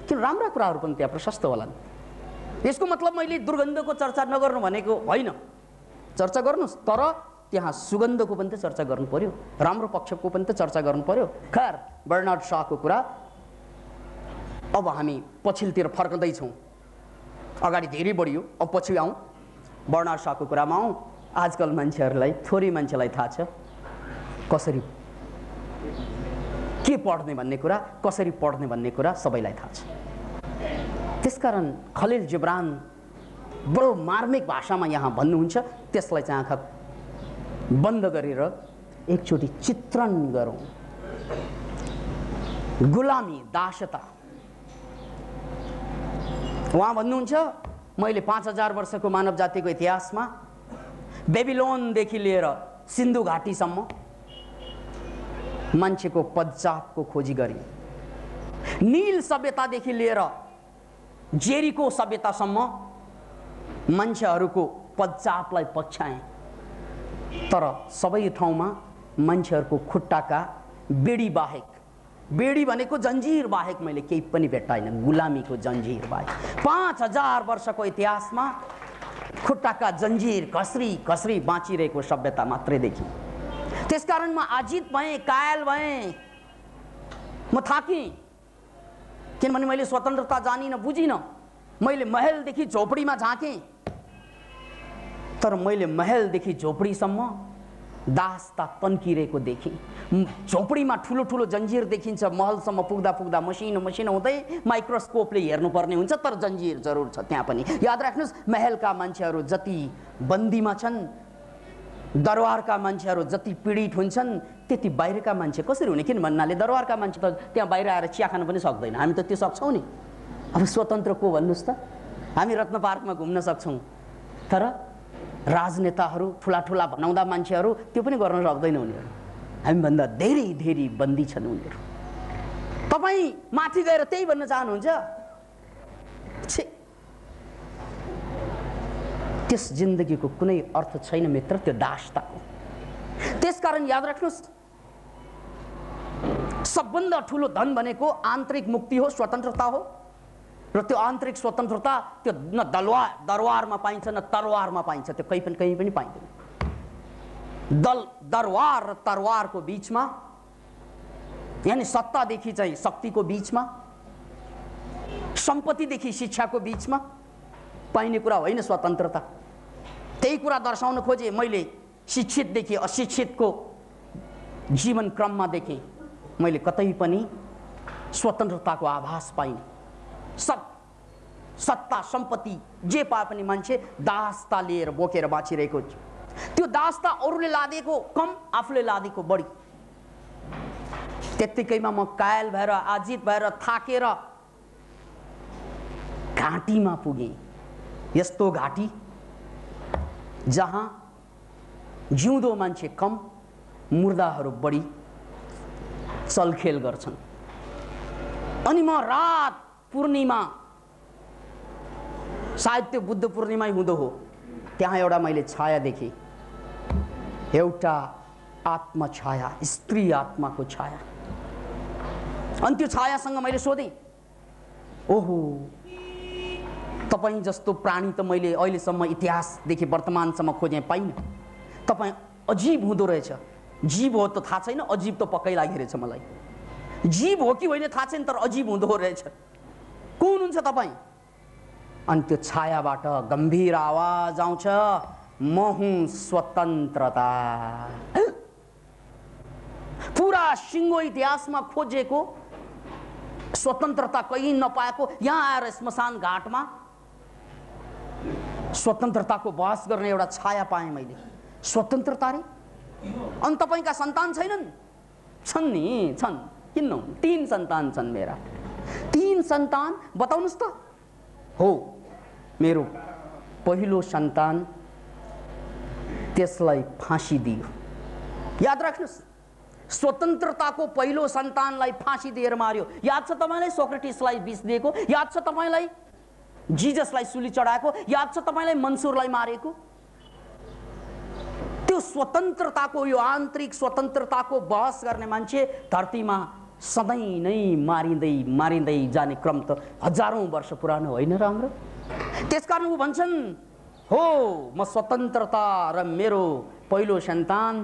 किन राम्रा कुराहरू पनि त्यहाँ प्रशस्त होलान्। यसको मतलब मैले दुर्गन्धको चर्चा नगर्नु भनेको होइन, चर्चा गर्नुहोस्, तर त्यहाँ सुगन्धको पनि त चर्चा गर्नु पर्यो, राम्रो पक्षको पनि त चर्चा गर्नु पर्यो। खैर, बर्नार्ड शाको कुरा। अब हामी पछिल्तिर फर्कँदैछौँ, अगाडि धेरै बढियो, अब पछि आउँ, बर्नार्ड शाको कुरामा आउँ। आजकल मान्छेहरूलाई, थोरै मान्छेलाई थाहा छ कसरी के पढ्ने भन्ने कुरा, कसरी पढ्ने भन्ने कुरा सबैलाई थाहा छ। त्यसकारण खलिल जिब्रान बडो मार्मिक भाषामा यहाँ भन्नुहुन्छ, त्यसलाई चाहिँ आँखा बन्द गरेर एकचोटि चित्रण गरौँ। गुलामी, दासता। उहाँ भन्नुहुन्छ, मैले 5000 वर्षको मानव जातिको इतिहासमा बेबिलोनदेखि लिएर सिन्धु घाटीसम्म मान्छेको पश्चातको खोजी गरेँ। नील सभ्यतादेखि लिएर जेरिको सभ्यतासम्म मान्छेहरूको पश्चातलाई पछ्याएँ, तर सबै ठाउँमा मान्छेहरूको खुट्टाका बेडी बाहेक, बेडी भनेको जन्जिर बाहेक मैले केही पनि भेट्टाइन, गुलामीको जन्जिर बाहेक। 5000 वर्षको इतिहासमा खुट्टाका जन्जिर कसरी कसरी बाँचिरहेको सभ्यता मात्रै देखि। त्यसकारण म आजित भएँ, कायल भएँ, म थाकेँ, किनभने मैले स्वतन्त्रता जानिनँ, बुझिनँ। मैले महलदेखि झोपडीमा झाँकेँ, तर मैले महलदेखि झोपडीसम्म दासता तन्किरहेको देखेँ। झोपडीमा ठुलो ठुलो जन्जिर देखिन्छ, महलसम्म पुग्दा पुग्दा मसिनो मसिनो हुँदै माइक्रोस्कोपले हेर्नुपर्ने हुन्छ, तर जन्जिर जरुर छ त्यहाँ पनि। याद राख्नुहोस्, महलका मान्छेहरू जति बन्दीमा छन्, दरबारका मान्छेहरू जति पीडित हुन्छन्, त्यति बाहिरका मान्छे कसरी हुने? किन भन्नाले दरबारका मान्छे त त्यहाँ बाहिर आएर चिया खान पनि सक्दैन, हामी त त्यो सक्छौँ नि। अब स्वतन्त्र को भन्नुहोस् त? हामी रत्न पार्कमा घुम्न सक्छौँ, तर राजनेताहरू, ठुला ठुला भनाउँदा मान्छेहरू त्यो पनि गर्न सक्दैन। उनीहरू हामीभन्दा धेरै धेरै बन्दी छन् उनीहरू। तपाईँ माथि गएर त्यही भन्न चाहनुहुन्छ? त्यस जिन्दगीको कुनै अर्थ छैन मित्र, त्यो दासताको। त्यसकारण याद राख्नुहोस्, सबभन्दा ठुलो धन भनेको आन्तरिक मुक्ति हो, स्वतन्त्रता हो। र त्यो आन्तरिक स्वतन्त्रता त्यो न दरबारमा पाइन्छ न तरवारमा पाइन्छ, त्यो कहीँ पनि पाइँदैन। दरबार र तरवारको बिचमा, यानी सत्तादेखि चाहिँ शक्तिको बिचमा, सम्पत्तिदेखि शिक्षाको बिचमा पाइने कुरा होइन स्वतन्त्रता। त्यही कुरा दर्शाउन खोजेँ मैले। शिक्षितदेखि अशिक्षितको जीवन क्रममा देखेँ, मैले कतै पनि स्वतन्त्रताको आभास पाइनँ। सत्ता सम्पत्ति जे पाए पनि मान्छे दासता लिएर बोकेर बाँचिरहेको छ। त्यो दासता अरूले लादेको कम, आफूले लादेको बढी। त्यत्तिकैमा म कायल भएर, आजित भएर, थाकेर घाँटीमा पुगेँ। यस्तो घाँटी जहाँ जिउँदो मान्छे कम, मुर्दाहरू बढी चलखेल गर्छन्। अनि म रात पूर्णिमा, सायद त्यो बुद्ध पूर्णिमै हुँदो हो, त्यहाँ एउटा मैले छाया देखेँ, एउटा आत्मा छाया, स्त्री आत्माको छाया। अनि त्यो छायासँग मैले सोधेँ, ओहो, तपाईँ जस्तो प्राणी त मैले अहिलेसम्म इतिहासदेखि वर्तमानसम्म खोजेँ पाइनँ। तपाईँ अजीब हुँदो रहेछ। जीव हो त थाहा छैन, अजीब त पक्कै लागिरहेछ मलाई। जीव हो कि होइन थाहा छैन, तर अजीब हुँदो रहेछ। को हुनुहुन्छ तपाईँ? अनि त्यो छायाबाट गम्भीर आवाज आउँछ, म हुँ स्वतन्त्रता। पुरा सिङ्गो इतिहासमा खोजेको स्वतन्त्रता कहीँ नपाएको, यहाँ आएर श्मशान घाटमा स्वतन्त्रताको बहस गर्ने एउटा छाया पाएँ मैले। स्वतन्त्रता रे? अनि तपाईँका सन्तान छैनन्? छन् नि, छन्। किन नहुन्? 3 सन्तान छन् मेरा। 3 सन्तान? बताउनुहोस् त। हो, मेरो पहिलो सन्तान, त्यसलाई फाँसी दियो। याद राख्नुहोस्, स्वतन्त्रताको पहिलो सन्तानलाई फाँसी दिएर मार्यो। याद छ तपाईँलाई सोक्रेटिसलाई विष दिएको? याद छ तपाईँलाई जिजसलाई सुली चढाएको? याद छ तपाईँलाई मन्सुरलाई मारेको? त्यो स्वतन्त्रताको, यो आन्तरिक स्वतन्त्रताको बहस गर्ने मान्छे धरतीमा सधैँ नै मारिँदै मारिँदै जाने क्रम त हजारौं वर्ष पुरानो होइन र हाम्रो? त्यसकारण ऊ भन्छन्, हो, म स्वतन्त्रता र मेरो पहिलो सन्तान,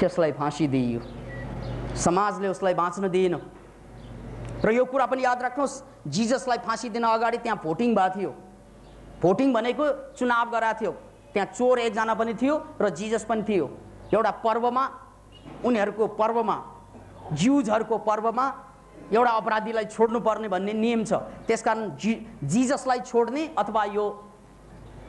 त्यसलाई फाँसी दिइयो। समाजले उसलाई बाँच्न दिएन। र यो कुरा पनि याद राख्नुहोस्, जिजसलाई फाँसी दिन अगाडि त्यहाँ भोटिङ भएको थियो। भोटिङ भनेको चुनाव गराएको थियो। त्यहाँ चोर एकजना पनि थियो र जिजस पनि थियो। एउटा पर्वमा, उनीहरूको पर्वमा, ज्युजहरूको पर्वमा एउटा अपराधीलाई छोड्नु पर्ने भन्ने नियम छ। त्यसकारण जिजसलाई छोड्ने अथवा यो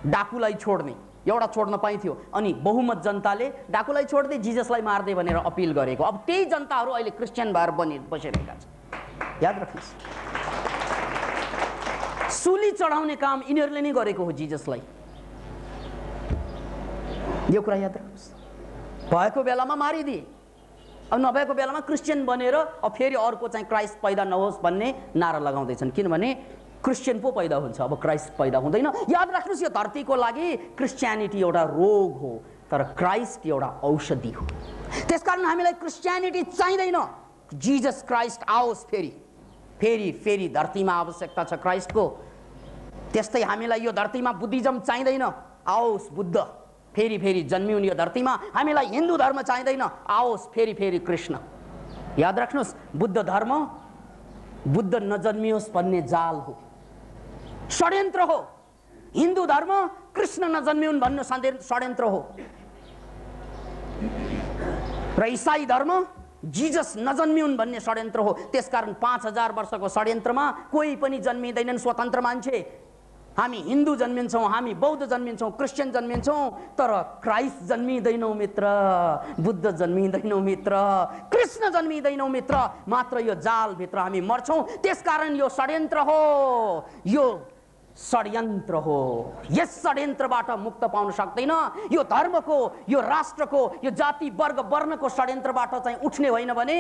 डाकुलाई छोड्ने, एउटा छोड्न पाइन्थ्यो। अनि बहुमत जनताले डाकुलाई छोड्दै जिजसलाई मार्दै भनेर अपिल गरेको। अब त्यही जनताहरू अहिले क्रिस्चियन भएर बसिरहेका छन्। याद राख्नुहोस्, सुली चढाउने काम यिनीहरूले नै गरेको हो जिजसलाई। यो कुरा याद राख्नुहोस्। भएको बेलामा मारिदिए, अब नभएको बेलामा क्रिस्चियन बनेर अब फेरि अर्को चाहिँ क्राइस्ट पैदा नहोस् भन्ने नारा लगाउँदैछन्। किनभने क्रिस्चियन पो पैदा हुन्छ, अब क्राइस्ट पैदा हुँदैन। याद राख्नुहोस्, यो धरतीको लागि क्रिस्चियनिटी एउटा रोग हो, तर क्राइस्ट एउटा औषधि हो। त्यसकारण हामीलाई क्रिस्चियनिटी चाहिँदैन। जिजस क्राइस्ट आओस् फेरि फेरि फेरि धरतीमा आवश्यकता छ क्राइस्टको। त्यस्तै हामीलाई यो धरतीमा बुद्धिज्म चाहिँदैन, आओस् बुद्ध फेरि फेरि जन्मिउन् यो धरतीमा। हामीलाई हिन्दू धर्म चाहिँदैन, आओस् फेरि फेरि कृष्ण। याद राख्नुहोस्, बुद्ध धर्म बुद्ध नजन्मियोस् भन्ने जाल हो, षड्यन्त्र हो। हिन्दू धर्म कृष्ण नजन्मिउन् भन्ने षड्यन्त्र हो, र इसाई धर्म जिजस नजन्मिउन् भन्ने षड्यन्त्र हो। त्यसकारण 5000 वर्षको षड्यन्त्रमा कोही पनि जन्मिँदैनन् स्वतन्त्र मान्छे। हामी हिन्दू जन्मिन्छौँ, हामी बौद्ध जन्मिन्छौँ, क्रिस्चियन जन्मिन्छौँ, तर क्राइस्ट जन्मिँदैनौँ मित्र, बुद्ध जन्मिँदैनौँ मित्र, कृष्ण जन्मिँदैनौँ मित्र। मात्र यो जालभित्र हामी मर्छौँ। त्यसकारण यो षड्यन्त्र हो, यो षड्यन्त्र हो। यस षड्यन्त्रबाट मुक्त पाउन सक्दैन। यो धर्मको, यो राष्ट्रको, यो जाति वर्ग वर्णको षड्यन्त्रबाट चाहिँ उठ्ने होइन भने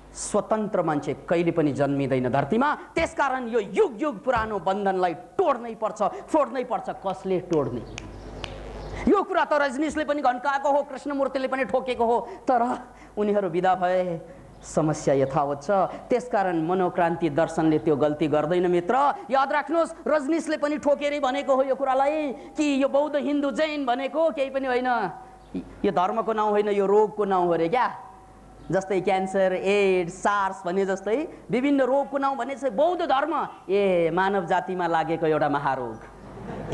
स्वतन्त्र मान्छे कहिले पनि जन्मिँदैन धरतीमा। त्यसकारण यो युग युग पुरानो बन्धनलाई तोड्नै पर्छ, फोड्नै पर्छ। कसले तोड्ने? यो कुरा त रजनीशले पनि घन्काएको हो, कृष्णमूर्तिले पनि ठोकेको हो, तर उनीहरू विदा भए, समस्या यथावत छ। त्यसकारण मनोक्रान्ति दर्शनले त्यो गल्ती गर्दैन मित्र। याद राख्नुहोस्, रजनीशले पनि ठोकेरै भनेको हो यो कुरालाई कि यो बौद्ध हिन्दू जैन भनेको केही पनि होइन, यो धर्मको नाउँ होइन, यो रोगको नाउँ हो अरे क्या। जस्तै क्यान्सर, एड्स, सार्स भने जस्तै विभिन्न रोगको नाउँ भने चाहिँ बौद्ध धर्म मानव जातिमा लागेको एउटा महारोग,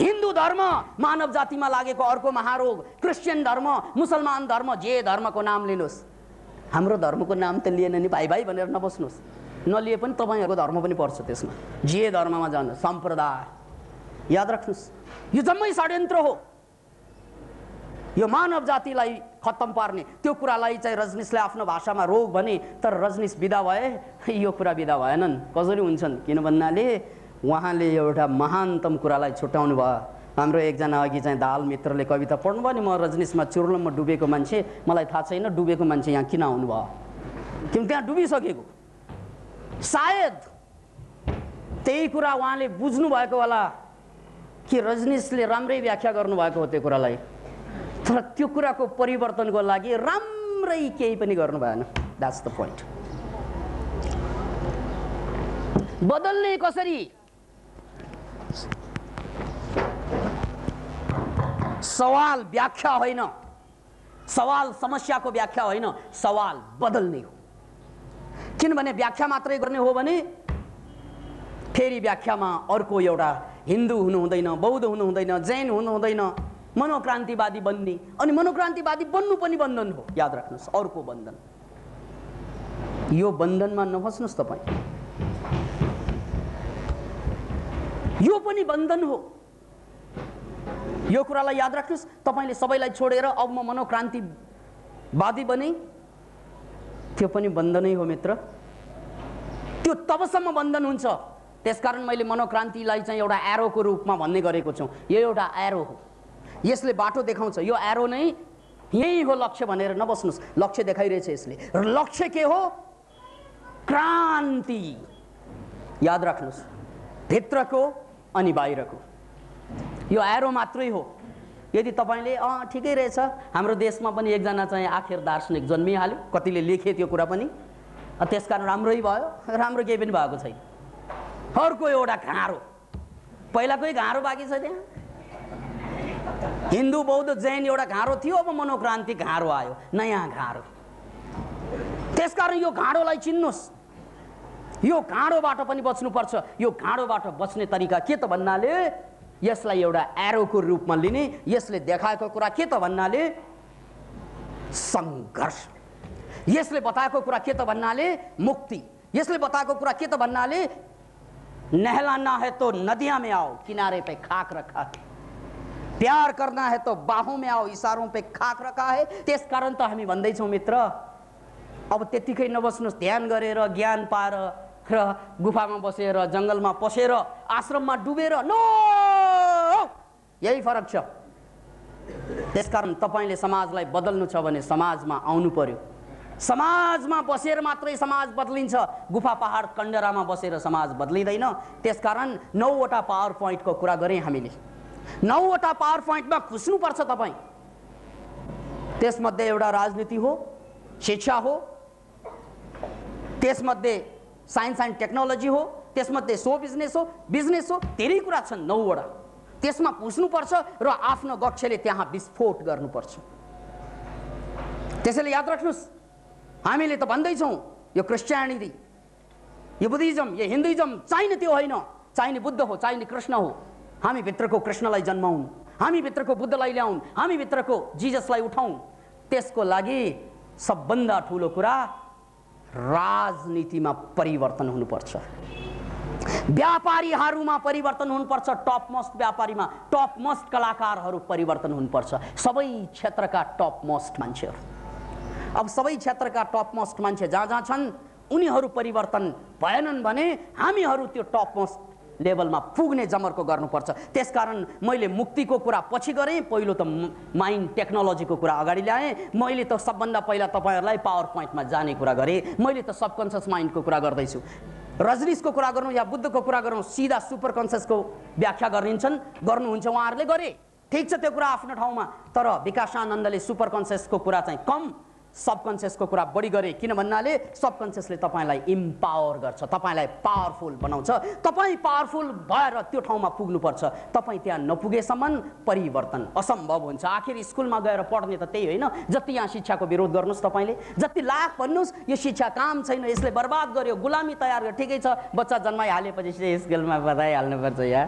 हिन्दू धर्म मानव जातिमा लागेको अर्को महारोग, क्रिस्चियन धर्म, मुसलमान धर्म, जे धर्मको नाम लिनुहोस्। हाम्रो धर्मको नाम त लिएन नि भाइ भाइ भनेर नबस्नुहोस्, नलिए पनि तपाईँहरूको धर्म पनि पर्छ त्यसमा। जे धर्ममा जानु, सम्प्रदाय। याद राख्नुहोस्, यो जम्मै षड्यन्त्र हो, यो मानव जातिलाई खत्तम पार्ने। त्यो कुरालाई चाहिँ रजनीशले आफ्नो भाषामा रोग भने, तर रजनीश विदा भए, यो कुरा विदा भएनन्। कसरी हुन्छन्? किन भन्नाले उहाँले एउटा महानतम कुरालाई छुट्याउनु भयो। हाम्रो एकजना अघि चाहिँ दाल मित्रले कविता पढ्नुभयो नि, म रजनीशमा चुर्लममा डुबेको मान्छे, मलाई थाहा छैन डुबेको मान्छे यहाँ किन आउनुभयो, किन त्यहाँ डुबिसकेको। सायद त्यही कुरा उहाँले बुझ्नु भएको होला कि रजनीशले राम्रै व्याख्या गर्नुभएको हो त्यो कुरालाई, तर त्यो कुराको परिवर्तनको लागि राम्रै केही पनि गर्नु भएन। That's the point. बदल्ने कसरी? सवाल व्याख्या होइन, सवाल समस्याको व्याख्या होइन, सवाल बदल्ने हो। किनभने व्याख्या मात्रै गर्ने हो भने फेरि व्याख्यामा अर्को एउटा हिन्दू हुनु हुँदैन, बौद्ध हुनु हुँदैन, जैन हुनु हुँदैन, मनोक्रान्तिवादी बन्ने। अनि मनोक्रान्तिवादी बन्नु पनि बन्धन हो। याद राख्नुहोस्, अर्को बन्धन। यो बन्धनमा नफस्नुहोस् तपाईँ, यो पनि बन्धन हो। यो कुरालाई याद राख्नुहोस्। तपाईँले सबैलाई छोडेर अब म मनोक्रान्तिवादी बने, त्यो पनि बन्धनै हो मित्र। त्यो तबसम्म बन्धन हुन्छ। त्यसकारण मैले मनोक्रान्तिलाई चाहिँ एउटा एरोको रूपमा भन्ने गरेको छु। यो एउटा एरो हो, यसले बाटो देखाउँछ। यो एरो नै यही हो लक्ष्य भनेर नबस्नुहोस्, लक्ष्य देखाइरहेछ यसले। लक्ष्य के हो? क्रान्ति। याद राख्नुहोस्, भित्रको अनि बाहिरको। यो एरो मात्रै हो। यदि तपाईँले ठिकै रहेछ, हाम्रो देशमा पनि एकजना चाहिँ आखिर दार्शनिक जन्मिहाल्यो, कतिले लेखे त्यो कुरा पनि, त्यसकारण राम्रै भयो, राम्रो केही पनि भएको छैन। अर्को एउटा घाँरो, पहिलाकै घाँरो बाँकी छ त्यहाँ। हिन्दू बौद्ध जैन एउटा घाँरो थियो, अब मनोक्रान्ति घाँरो आयो, नयाँ घाँरो। त्यसकारण यो घाँडोलाई चिन्नुहोस्। यो घाँडोबाट पनि बच्नुपर्छ। यो घाँडोबाट बच्ने तरिका के त भन्नाले यसलाई एउटा एरोको रूपमा लिने। यसले देखाएको कुरा के त भन्नाले सङ्घर्ष। यसले बताएको कुरा के त भन्नाले मुक्ति। यसले बताएको कुरा के त भन्नाले नहलाना है तो नदियां में आओ, किनारे पे खाक रखा है। प्यार करना है तो बाहों में आओ, इशारों पे खाक रखा है। त्यसकारण त हामी भन्दैछौँ मित्र, अब त्यतिकै नबस्नुहोस्, ध्यान गरेर ज्ञान पाएर र गुफामा बसेर जङ्गलमा पसेर आश्रममा डुबेर, नो, यही फरक छ। त्यसकारण तपाईले समाजलाई बदल्नु छ भने समाजमा आउनु पर्यो। समाजमा बसेर मात्रै समाज बदलिन्छ, गुफा पहाड कण्डरामा बसेर समाज बदलिँदैन। त्यसकारण 9 वटा पावर पोइन्टको कुरा गरेँ हामीले। 9 वटा पावर पोइन्टमा खुस्नुपर्छ तपाईँ। त्यसमध्ये एउटा राजनीति हो, शिक्षा हो, त्यसमध्ये साइन्स एन्ड टेक्नोलोजी हो, त्यसमध्ये सो बिजनेस हो, धेरै कुरा छन् 9 वटा। त्यसमा पुस्नुपर्छ र आफ्नो गक्षले त्यहाँ विस्फोट गर्नुपर्छ। त्यसैले याद राख्नुहोस्, हामीले त भन्दैछौँ यो क्रिस्चियनिटी, यो बुद्धिज्म, यो हिन्दुइज्म चाहिने त्यो होइन, चाहिने बुद्ध हो, चाहिने कृष्ण हो। हामी भित्रको कृष्णलाई जन्माउँ, हामी भित्रको बुद्धलाई ल्याउँ, हामी भित्रको जिजसलाई उठाउँ। त्यसको लागि सबभन्दा ठुलो कुरा राजनीतिमा परिवर्तन हुनुपर्छ, व्यापारीहरूमा परिवर्तन हुनुपर्छ, टप मोस्ट व्यापारीमा, टप मोस्ट कलाकारहरू परिवर्तन हुनुपर्छ, सबै क्षेत्रका टप मोस्ट मान्छेहरू। अब सबै क्षेत्रका टप मोस्ट मान्छे जहाँ जहाँ छन् उनीहरू परिवर्तन भएनन् भने हामीहरू त्यो टप मोस्ट लेभलमा पुग्ने जमर्को गर्नुपर्छ। त्यसकारण मैले मुक्तिको कुरा पछि गरेँ, पहिलो त माइन्ड टेक्नोलोजीको कुरा अगाडि ल्याएँ। मैले त सबभन्दा पहिला तपाईँहरूलाई पावर पोइन्टमा जाने कुरा गरेँ। मैले त सबकन्सियस माइन्डको कुरा गर्दैछु। रजनीशको कुरा गरौँ या बुद्धको कुरा गरौँ, सिधा सुपर कन्सियसको व्याख्या गर्नुहुन्छ उहाँहरूले, गरे, ठिक छ, त्यो कुरा आफ्नो ठाउँमा। तर विकासानन्दले सुपर कन्सियसको कुरा चाहिँ कम, सबकन्सियसको कुरा बढी गरे। किन भन्नाले सबकन्सियसले तपाईँलाई इम्पावर गर्छ, तपाईँलाई पावरफुल बनाउँछ। तपाईँ पावरफुल भएर त्यो ठाउँमा पुग्नुपर्छ। तपाईँ त्यहाँ नपुगेसम्म परिवर्तन असम्भव हुन्छ। आखिर स्कुलमा गएर पढ्ने त त्यही होइन। जति यहाँ शिक्षाको विरोध गर्नुहोस् तपाईँले, जति लाख भन्नुहोस् यो शिक्षा काम छैन, यसले बर्बाद गर्यो, गुलामी तयार गर्यो, ठिकै छ, बच्चा जन्माइहालेपछि स्कुलमा पठाइहाल्नुपर्छ। या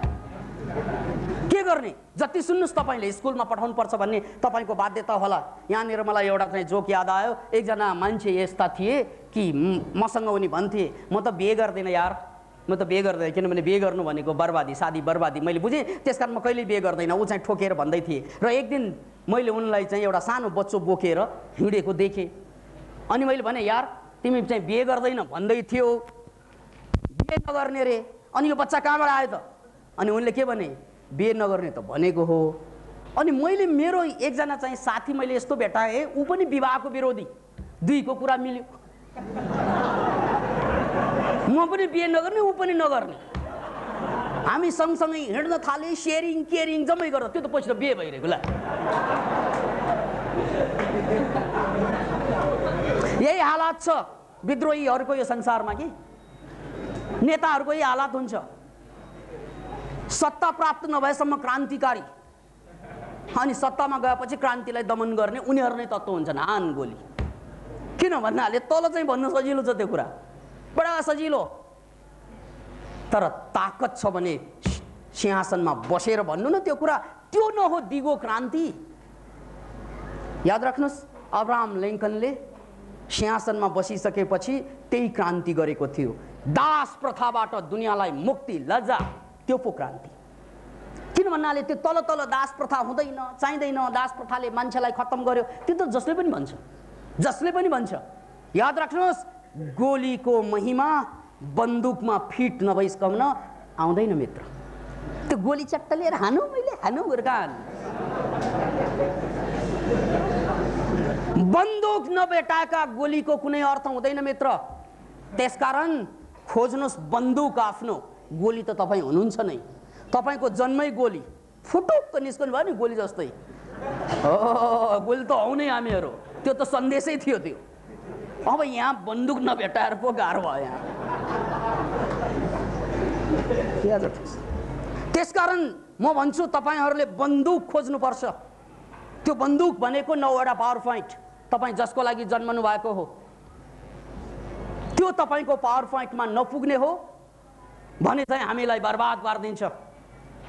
के गर्ने? जति सुन्नुहोस् तपाईँले स्कुलमा पठाउनुपर्छ भन्ने तपाईँको बाध्यता होला। यहाँनिर मलाई एउटा चाहिँ जोक याद आयो। एकजना मान्छे यस्ता थिए कि मसँग उनी भन्थे, म त बिहे गर्दिनँ यार, म त बिहे गर्दैन, किनभने बिहे गर्नु भनेको बर्बादी, शादी बर्बादी। मैले बुझेँ, त्यस कारण म कहिले बिहे गर्दैन, ऊ चाहिँ ठोकेर भन्दै थिए। र एक दिन मैले उनलाई चाहिँ एउटा सानो बच्चो बोकेर हिँडेको देखेँ। अनि मैले भने, यार तिमी चाहिँ बिहे गर्दैन भन्दै थियो, बिहे नगर्ने रे, अनि यो बच्चा कहाँबाट आयो त? अनि उनले के भने, बिहे नगर्ने त भनेको हो। अनि मैले मेरो एकजना चाहिँ साथी मैले यस्तो भेटाएँ, ऊ पनि विवाहको विरोधी, दुईको कुरा मिल्यो। म पनि बिहे नगर्ने, ऊ पनि नगर्ने, हामी सँगसँगै हिँड्न थाले, सेयरिङ केयरिङ जम्मै गर्दा त्यो त पछि त बिहे भइरहेको। ल यही हालत छ विद्रोहीहरूको यो संसारमा कि नेताहरूको यही हालत हुन्छ। सत्ता प्राप्त नभएसम्म क्रान्तिकारी, अनि सत्तामा गएपछि क्रान्तिलाई दमन गर्ने उनीहरू नै तत्त्व हुन्छन्, हान गोली। किन भन्नाले तल चाहिँ भन्नु सजिलो छ, त्यो कुरा बडा सजिलो, तर ताकत छ भने सिंहासनमा बसेर भन्नु न त्यो कुरा, त्यो न हो दिगो क्रान्ति। याद राख्नुहोस्, अब्राहम लिङ्कनले सिंहासनमा बसिसकेपछि त्यही क्रान्ति गरेको थियो। दास प्रथाबाट दुनियाँलाई मुक्ति, लज्जा, त्यो पो क्रान्ति। किन भन्नाले त्यो तल तल दास प्रथा हुँदैन, चाहिँदैन, दास प्रथाले मान्छेलाई खत्तम गर्यो, त्यो त जसले पनि भन्छ, जसले पनि भन्छ। याद राख्नुहोस्, गोलीको महिमा बन्दुकमा फिट नभइसकम्न आउँदैन मित्र। त्यो गोली चट्ट लिएर हानु, मैले हानु गुरकान, बन्दुक नभेटाएका गोलीको कुनै अर्थ हुँदैन मित्र। त्यसकारण खोज्नुहोस् बन्दुक आफ्नो, गोली त तपाईँ हुनुहुन्छ नै। तपाईँको जन्मै गोली फुटुक्क निस्कनु भयो नि गोली जस्तै, हो गोली त हौ नै हामीहरू, त्यो त सन्देशै थियो त्यो। अब यहाँ बन्दुक नभेटाएर पो गाह्रो भयो यहाँ। त्यसकारण म भन्छु तपाईँहरूले बन्दुक खोज्नुपर्छ। त्यो बन्दुक भनेको 9 वटा पावर पोइन्ट, तपाईँ जसको लागि जन्मनु भएको हो त्यो तपाईँको पावर पोइन्टमा नपुग्ने हो भने चाहिँ हामीलाई बर्बाद पारिदिन्छ।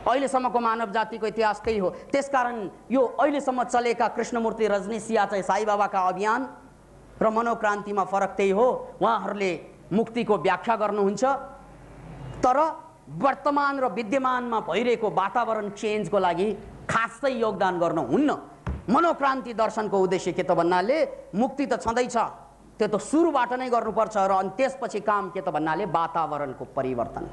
अहिलेसम्मको मानव जातिको इतिहास त्यही हो। त्यसकारण यो अहिलेसम्म चलेका कृष्णमूर्ति, रजनीश या चाहिँ साई बाबाका अभियान र मनोक्रान्तिमा फरक त्यही हो। उहाँहरूले मुक्तिको व्याख्या गर्नुहुन्छ, तर वर्तमान र विद्यमानमा भइरहेको वातावरण चेन्जको लागि खासै योगदान गर्न हुन्न। मनोक्रान्ति दर्शनको उद्देश्य के त भन्नाले मुक्ति त छँदैछ, त्यो त सुरुबाट नै गर्नुपर्छ र अनि त्यसपछि काम के त भन्नाले वातावरणको परिवर्तन।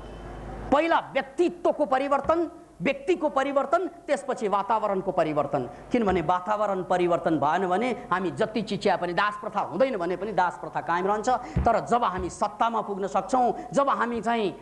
पहिला व्यक्तित्वको परिवर्तन, व्यक्तिको परिवर्तन, त्यसपछि वातावरणको परिवर्तन। किनभने वातावरण परिवर्तन भएन भने हामी जति चिच्या पनि दास प्रथा हुँदैन भने पनि दास प्रथा कायम रहन्छ। तर जब हामी सत्तामा पुग्न सक्छौँ, जब हामी चाहिँ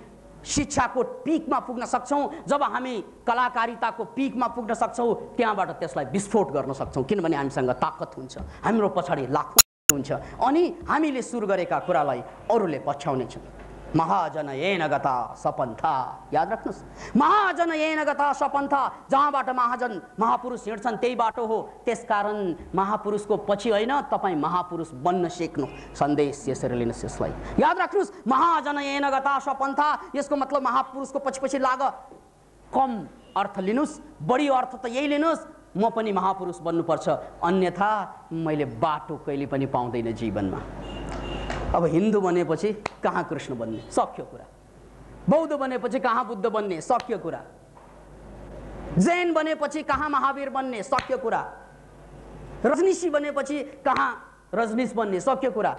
शिक्षाको पिकमा पुग्न सक्छौँ, जब हामी कलाकारिताको पिकमा पुग्न सक्छौँ, त्यहाँबाट त्यसलाई विस्फोट गर्न सक्छौँ। किनभने हामीसँग ताकत हुन्छ, हाम्रो पछाडि लाखौँ हुन्छ, अनि हामीले सुरु गरेका कुरालाई अरूले पछ्याउनेछन्। महाजन येन गता सपन्था, याद राख्नुहोस्, महाजन येन गता सपन्था, जहाँबाट महाजन महापुरुष हिँड्छन् त्यही बाटो हो। त्यसकारण महापुरुषको पछि होइन, तपाईँ महापुरुष बन्न सिक्नु। सन्देश यसरी लिनुहोस्, यसलाई याद राख्नुहोस्। महाजन येन गता सपन्था, यसको मतलब महापुरुषको पछि पछि लाग। कम अर्थ लिनुहोस्, बढी अर्थ त यही लिनुहोस्, म पनि महापुरुष बन्नुपर्छ, अन्यथा मैले बाटो कहिले पनि पाउँदैन जीवनमा। अब हिन्दू बनेपछि कहाँ कृष्ण बन्ने, सक्यो कुरा। बौद्ध बनेपछि कहाँ बुद्ध बन्ने, सक्यो कुरा। जैन बनेपछि कहाँ महावीर बन्ने, सक्यो कुरा। रजनीशी बनेपछि कहाँ रजनीश बन्ने, सक्यो कुरा।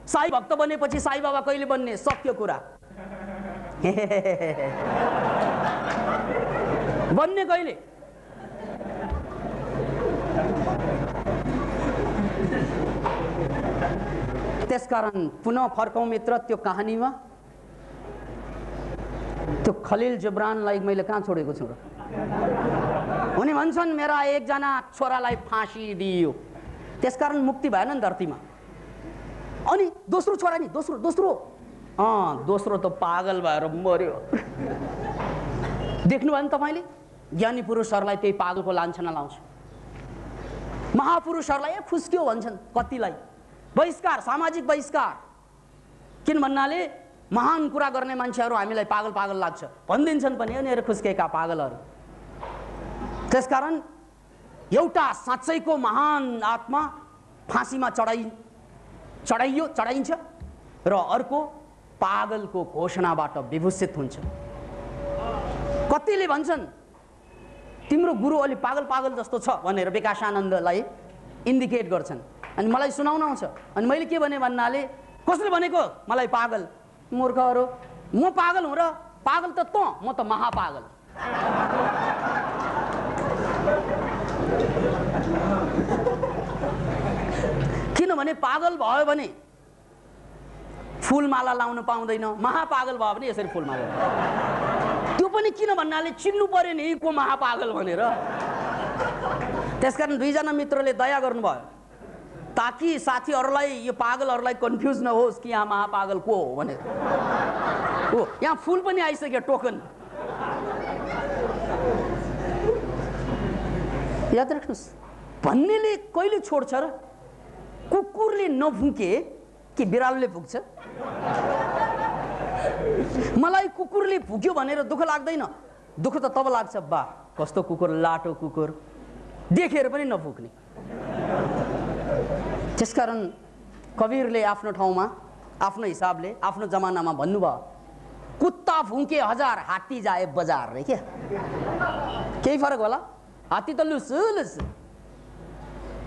साई भक्त बनेपछि साई बाबा कहिले बन्ने, सक्यो कुरा। बन्ने कहिले? त्यसकारण पुनः फर्कौं मित्र त्यो कहानीमा। त्यो खलिल जिब्रानलाई मैले कहाँ छोडेको छु र? उनी भन्छन् मेरा एकजना छोरालाई फाँसी दियो, त्यसकारण मुक्ति भएन नि धरतीमा। अनि दोस्रो छोरा नि, दोस्रो त पागल भएर मर्यो। देख्नुभयो नि तपाईँले? ज्ञानी पुरुषहरूलाई त्यही पागलको लान्छना लाउँछ, महापुरुषहरूलाई फुस्क्यो भन्छन्, कतिलाई बहिष्कार, सामाजिक बहिष्कार। किन भन्नाले महान कुरा गर्ने मान्छेहरू हामीलाई पागल पागल लाग्छ भनिदिन्छन् पनि, यिनीहरू खुस्केका पागलहरू। त्यसकारण एउटा साँच्चैको महान आत्मा फाँसीमा चढाइन्छ र अर्को पागलको घोषणाबाट विभूषित हुन्छ। कतिले भन्छन् तिम्रो गुरु अलि पागल पागल जस्तो छ भनेर विकासानन्दलाई इन्डिकेट गर्छन्, अनि मलाई सुनाउन आउँछ। अनि मैले के भने भन्नाले, कसले भनेको मलाई पागल? मूर्खहरू, म पागल हुँ र? पागल त तँ, म त महापागल। किनभने पागल भयो भने फुलमाला लाउन पाउँदैन, महापागल भयो भने यसरी फुलमाला। त्यो पनि किन भन्नाले चिन्नु पर्यो नि को महापागल भनेर। त्यसकारण दुईजना मित्रले दया गर्नुभयो ताकि साथीहरूलाई, यो पागलहरूलाई कन्फ्युज नहोस् कि यहाँ महापागल को हो भनेर। हो, यहाँ फुल पनि आइसक्यो, टोकन। याद राख्नुहोस्, भन्नेले कहिले छोड्छ र? कुकुरले नभुके कि बिरालोले पुग्छ? मलाई कुकुरले भुक्यो भनेर दुःख लाग्दैन, दुःख त तब लाग्छ बा कस्तो कुकुर, लाटो कुकुर, देखेर पनि नफुक्ने। त्यसकारण कबीरले आफ्नो ठाउँमा, आफ्नो हिसाबले, आफ्नो जमानामा भन्नुभयो, कुत्ता भुके हजार हात्ती जाए बजार रे। क्या केही फरक होला? हात्ती त लुसु लुसु,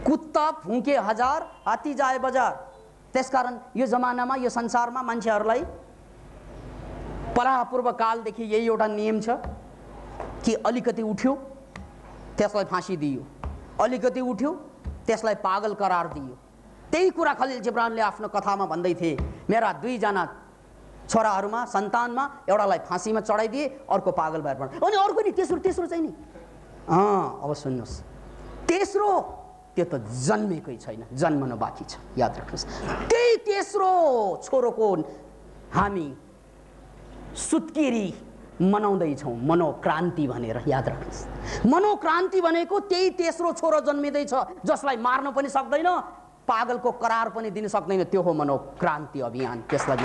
कुत्ता भुके हजार हात्ती जाए बजार। त्यसकारण यो जमानामा, यो संसारमा मान्छेहरूलाई परापूर्व कालदेखि यही एउटा नियम छ कि अलिकति उठ्यो त्यसलाई फाँसी दियो, अलिकति उठ्यो त्यसलाई पागल करार दियो। त्यही कुरा खलिल जिब्रानले आफ्नो कथामा भन्दै थिए। मेरा दुईजना छोराहरूमा, सन्तानमा एउटालाई फाँसीमा चढाइदिए, अर्को पागल भएर पऱ्यो, अनि अर्को नि तेस्रो चाहिँ नि। अब सुन्नुहोस्, तेस्रो त्यो त जन्मेकै छैन, जन्मन बाँकी छ। याद राख्नुहोस्, त्यही तेस्रो छोरोको हामी सुत्केरी मनाउँदैछौँ, मनोक्रान्ति भनेर। याद राख्नुहोस्, मनोक्रान्ति भनेको त्यही तेस्रो छोरो जन्मिँदैछ जसलाई मार्न पनि सक्दैन, पागलको करार पनि दिन सक्दैन। त्यो हो मनोक्रान्ति अभियान। त्यसलाई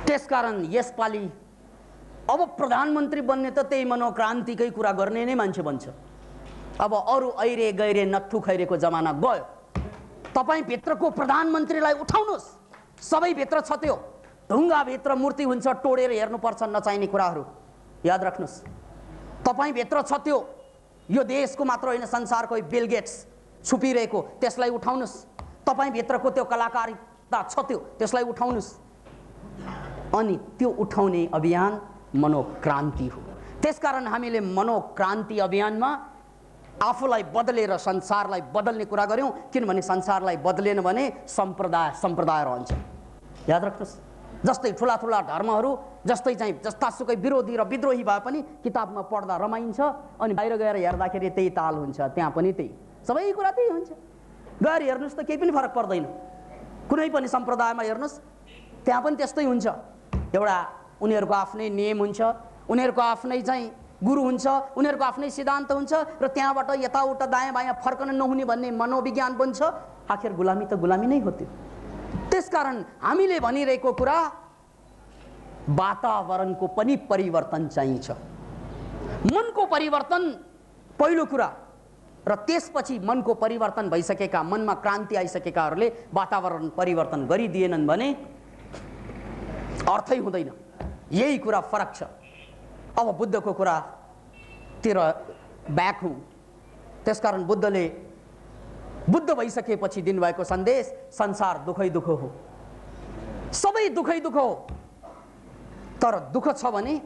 त्यसकारण यसपालि अब प्रधानमन्त्री बन्ने त त्यही मनोक्रान्तिकै कुरा गर्ने नै मान्छे बन्छ। अब अरू ऐरे गैरे नत्थु खैरेको जमाना गयो। तपाईभित्रको प्रधानमन्त्रीलाई उठाउनुहोस्, सबैभित्र छ त्यो ढुङ्गाभित्र मूर्ति हुन्छ, टोडेर हेर्नुपर्छ नचाहिने कुराहरू याद राख्नुहोस्। तपाईभित्र छ त्यो, यो देशको मात्र होइन संसारको बिल गेट्स छुपिरहेको, त्यसलाई उठाउनुहोस्। तपाईभित्रको त्यो कलाकारिता छ त्यो, त्यसलाई उठाउनुहोस्। अनि त्यो उठाउने अभियान मनोक्रान्ति हो। त्यसकारण हामीले मनोक्रान्ति अभियानमा आफूलाई बदलेर संसारलाई बदल्ने कुरा गर्यौं, किनभने संसारलाई बदलेन भने सम्प्रदाय रहन्छ। याद राख्नुहोस्, जस्तै ठुला ठुला धर्महरू जस्तै चाहिँ जस्तासुकै विरोधी र विद्रोही भए पनि किताबमा पढ्दा रमाइन्छ, अनि बाहिर गएर हेर्दाखेरि त्यही ताल हुन्छ, त्यहाँ पनि त्यही, सबै कुरा त्यही हुन्छ। गएर हेर्नुहोस् त केही पनि फरक पर्दैन। कुनै पनि सम्प्रदायमा हेर्नुहोस् त्यहाँ पनि त्यस्तै हुन्छ। एउटा उनीहरूको आफ्नै नियम हुन्छ, उनीहरूको आफ्नै चाहिँ गुरु हुन्छ, उनीहरूको आफ्नै सिद्धान्त हुन्छ, र त्यहाँबाट यताउता दायाँ बायाँ फर्कन नहुने भन्ने मनोविज्ञान बन्छ। आखिर गुलामी त गुलामी नै हो त्यो। त्यसकारण हामीले भनिरहेको कुरा वातावरणको पनि परिवर्तन चाहिन्छ, मनको परिवर्तन पहिलो कुरा, र त्यसपछि मनको परिवर्तन भइसकेका, मनमा क्रान्ति आइसकेकाहरूले वातावरण परिवर्तन गरिदिएनन् भने अर्थै हुँदैन। यही कुरा फरक छ। अब बुद्धको कुरातिर ब्याक हुँ। त्यसकारण बुद्ध भइसकेपछि दिनुभएको सन्देश संसार दुखै दुख हो, सबै दुखै दुख हो। तर दुख छ भने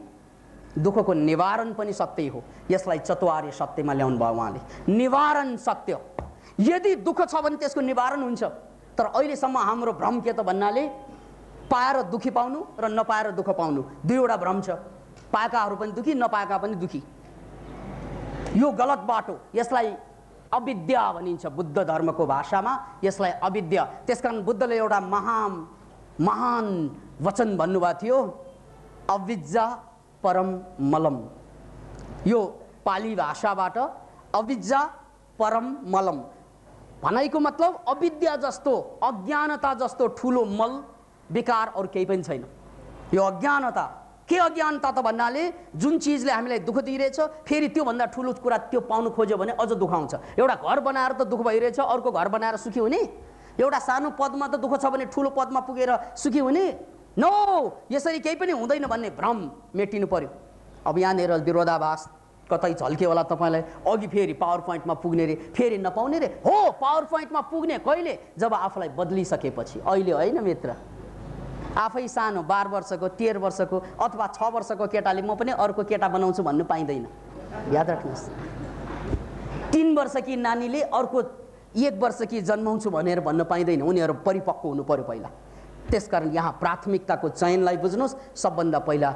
दुखको निवारण पनि सत्य हो। यसलाई चतुर्य सत्यमा ल्याउनु भयो उहाँले, निवारण सत्य। यदि दुख छ भने त्यसको निवारण हुन्छ। तर अहिलेसम्म हाम्रो भ्रम के त भन्नाले पाएर दुखी पाउनु र नपाएर दुख पाउनु, दुईवटा भ्रम छ। पाएकाहरू पनि दुखी, नपाएका पनि दुखी। यो गलत बाटो, यसलाई अविद्या भनिन्छ बुद्ध धर्मको भाषामा, यसलाई अविद्या। त्यसकारण बुद्धले एउटा महान वचन भन्नुभएको थियो, अविद्या परम मलम। यो पाली भाषाबाट अविद्या परम मलम भनाइको मतलब अविद्या जस्तो, अज्ञानता जस्तो ठुलो मल विकार अरू केही पनि छैन। यो अज्ञानता के अज्ञानता त भन्नाले जुन चिजले हामीलाई दुःख दिइरहेछ, फेरि त्योभन्दा ठुलो कुरा त्यो पाउनु खोज्यो भने अझ दुःख आउँछ। एउटा घर बनाएर त दुःख भइरहेछ, अर्को घर बनाएर सुखी हुने? एउटा सानो पदमा त दुःख छ भने ठुलो पदमा पुगेर सुखी हुने? नो, यसरी केही पनि हुँदैन भन्ने भ्रम मेटिनु पर्यो। अब यहाँनिर विरोधाभास कतै झल्के होला तपाईँलाई। अघि फेरि पावर पोइन्टमा पुग्ने रे, फेरि नपाउने रे। हो, पावर पोइन्टमा पुग्ने कहिले? जब आफूलाई बदलिसकेपछि। अहिले होइन मित्र, आफै सानो 12 वर्षको 13 वर्षको अथवा 6 वर्षको केटाले म पनि अर्को केटा बनाउँछु भन्नु पाइँदैन। याद राख्नुहोस्, 3 वर्षकी नानीले अर्को 1 वर्षकी जन्माउँछु भनेर भन्न पाइँदैन। उनीहरू परिपक्व हुनु पर्यो पहिला। त्यसकारण यहाँ प्राथमिकताको चयनलाई बुझ्नुहोस्। सबभन्दा पहिला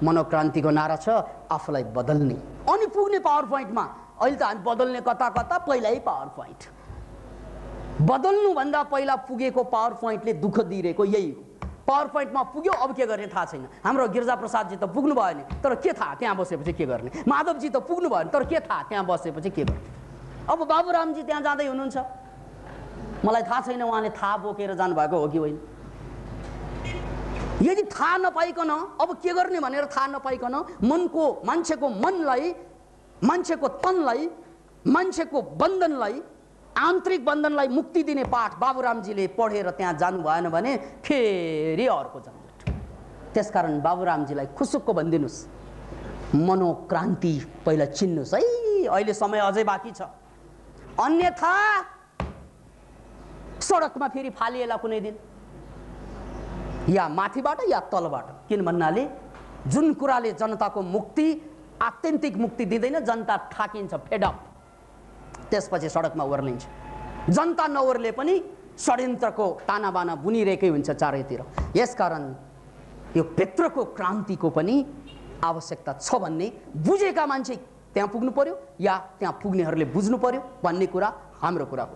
मनोक्रान्तिको नारा छ आफूलाई बदल्ने, अनि पुग्ने पावर पोइन्टमा। अहिले त हामी बदल्ने कता कता, पहिल्यै पावर पोइन्ट। बदल्नुभन्दा पहिला पुगेको पावर पोइन्टले दुःख दिइरहेको यही हो। पावर पोइन्टमा पुग्यो, अब के गर्ने थाहा छैन। हाम्रो गिरिजा प्रसादजी त पुग्नु भयो नि, तर के थाहा त्यहाँ बसेपछि के गर्ने? माधवजी त पुग्नु भयो नि, तर के थाहा त्यहाँ बसेपछि के गर्ने? अब बाबुरामजी त्यहाँ जाँदै हुनुहुन्छ, मलाई थाहा छैन उहाँले थाहा बोकेर जानुभएको हो कि होइन। यदि थाहा नपाइकन अब के गर्ने भनेर थाहा नपाइकन मान्छेको मनलाई, मान्छेको तनलाई, मान्छेको बन्धनलाई, आन्तरिक बन्धनलाई मुक्ति दिने पाठ बाबुरामजीले पढेर त्यहाँ जानु भएन भने फेरि अर्को झन्झट। त्यसकारण बाबुरामजीलाई खुसुक्क भनिदिनुहोस्, मनोक्रान्ति पहिला चिन्नुहोस् है। अहिले समय अझै बाँकी छ, अन्यथा सडकमा फेरि फालिएला कुनै दिन, या माथिबाट या तलबाट। किन भन्नाले जुन कुराले जनताको मुक्ति, आत्यन्तिक मुक्ति दिँदैन, जनता ठाकिन्छ, फेडअप, त्यसपछि सडकमा ओर्लिन्छ। जनता नओर्ले पनि षड्यन्त्रको तानाबाना बुनिरहेकै हुन्छ चारैतिर। यसकारण यो भित्रको क्रान्तिको पनि आवश्यकता छ भन्ने बुझेका मान्छे त्यहाँ पुग्नु पर्यो, या त्यहाँ पुग्नेहरूले बुझ्नु पर्यो भन्ने कुरा हाम्रो कुरा हो।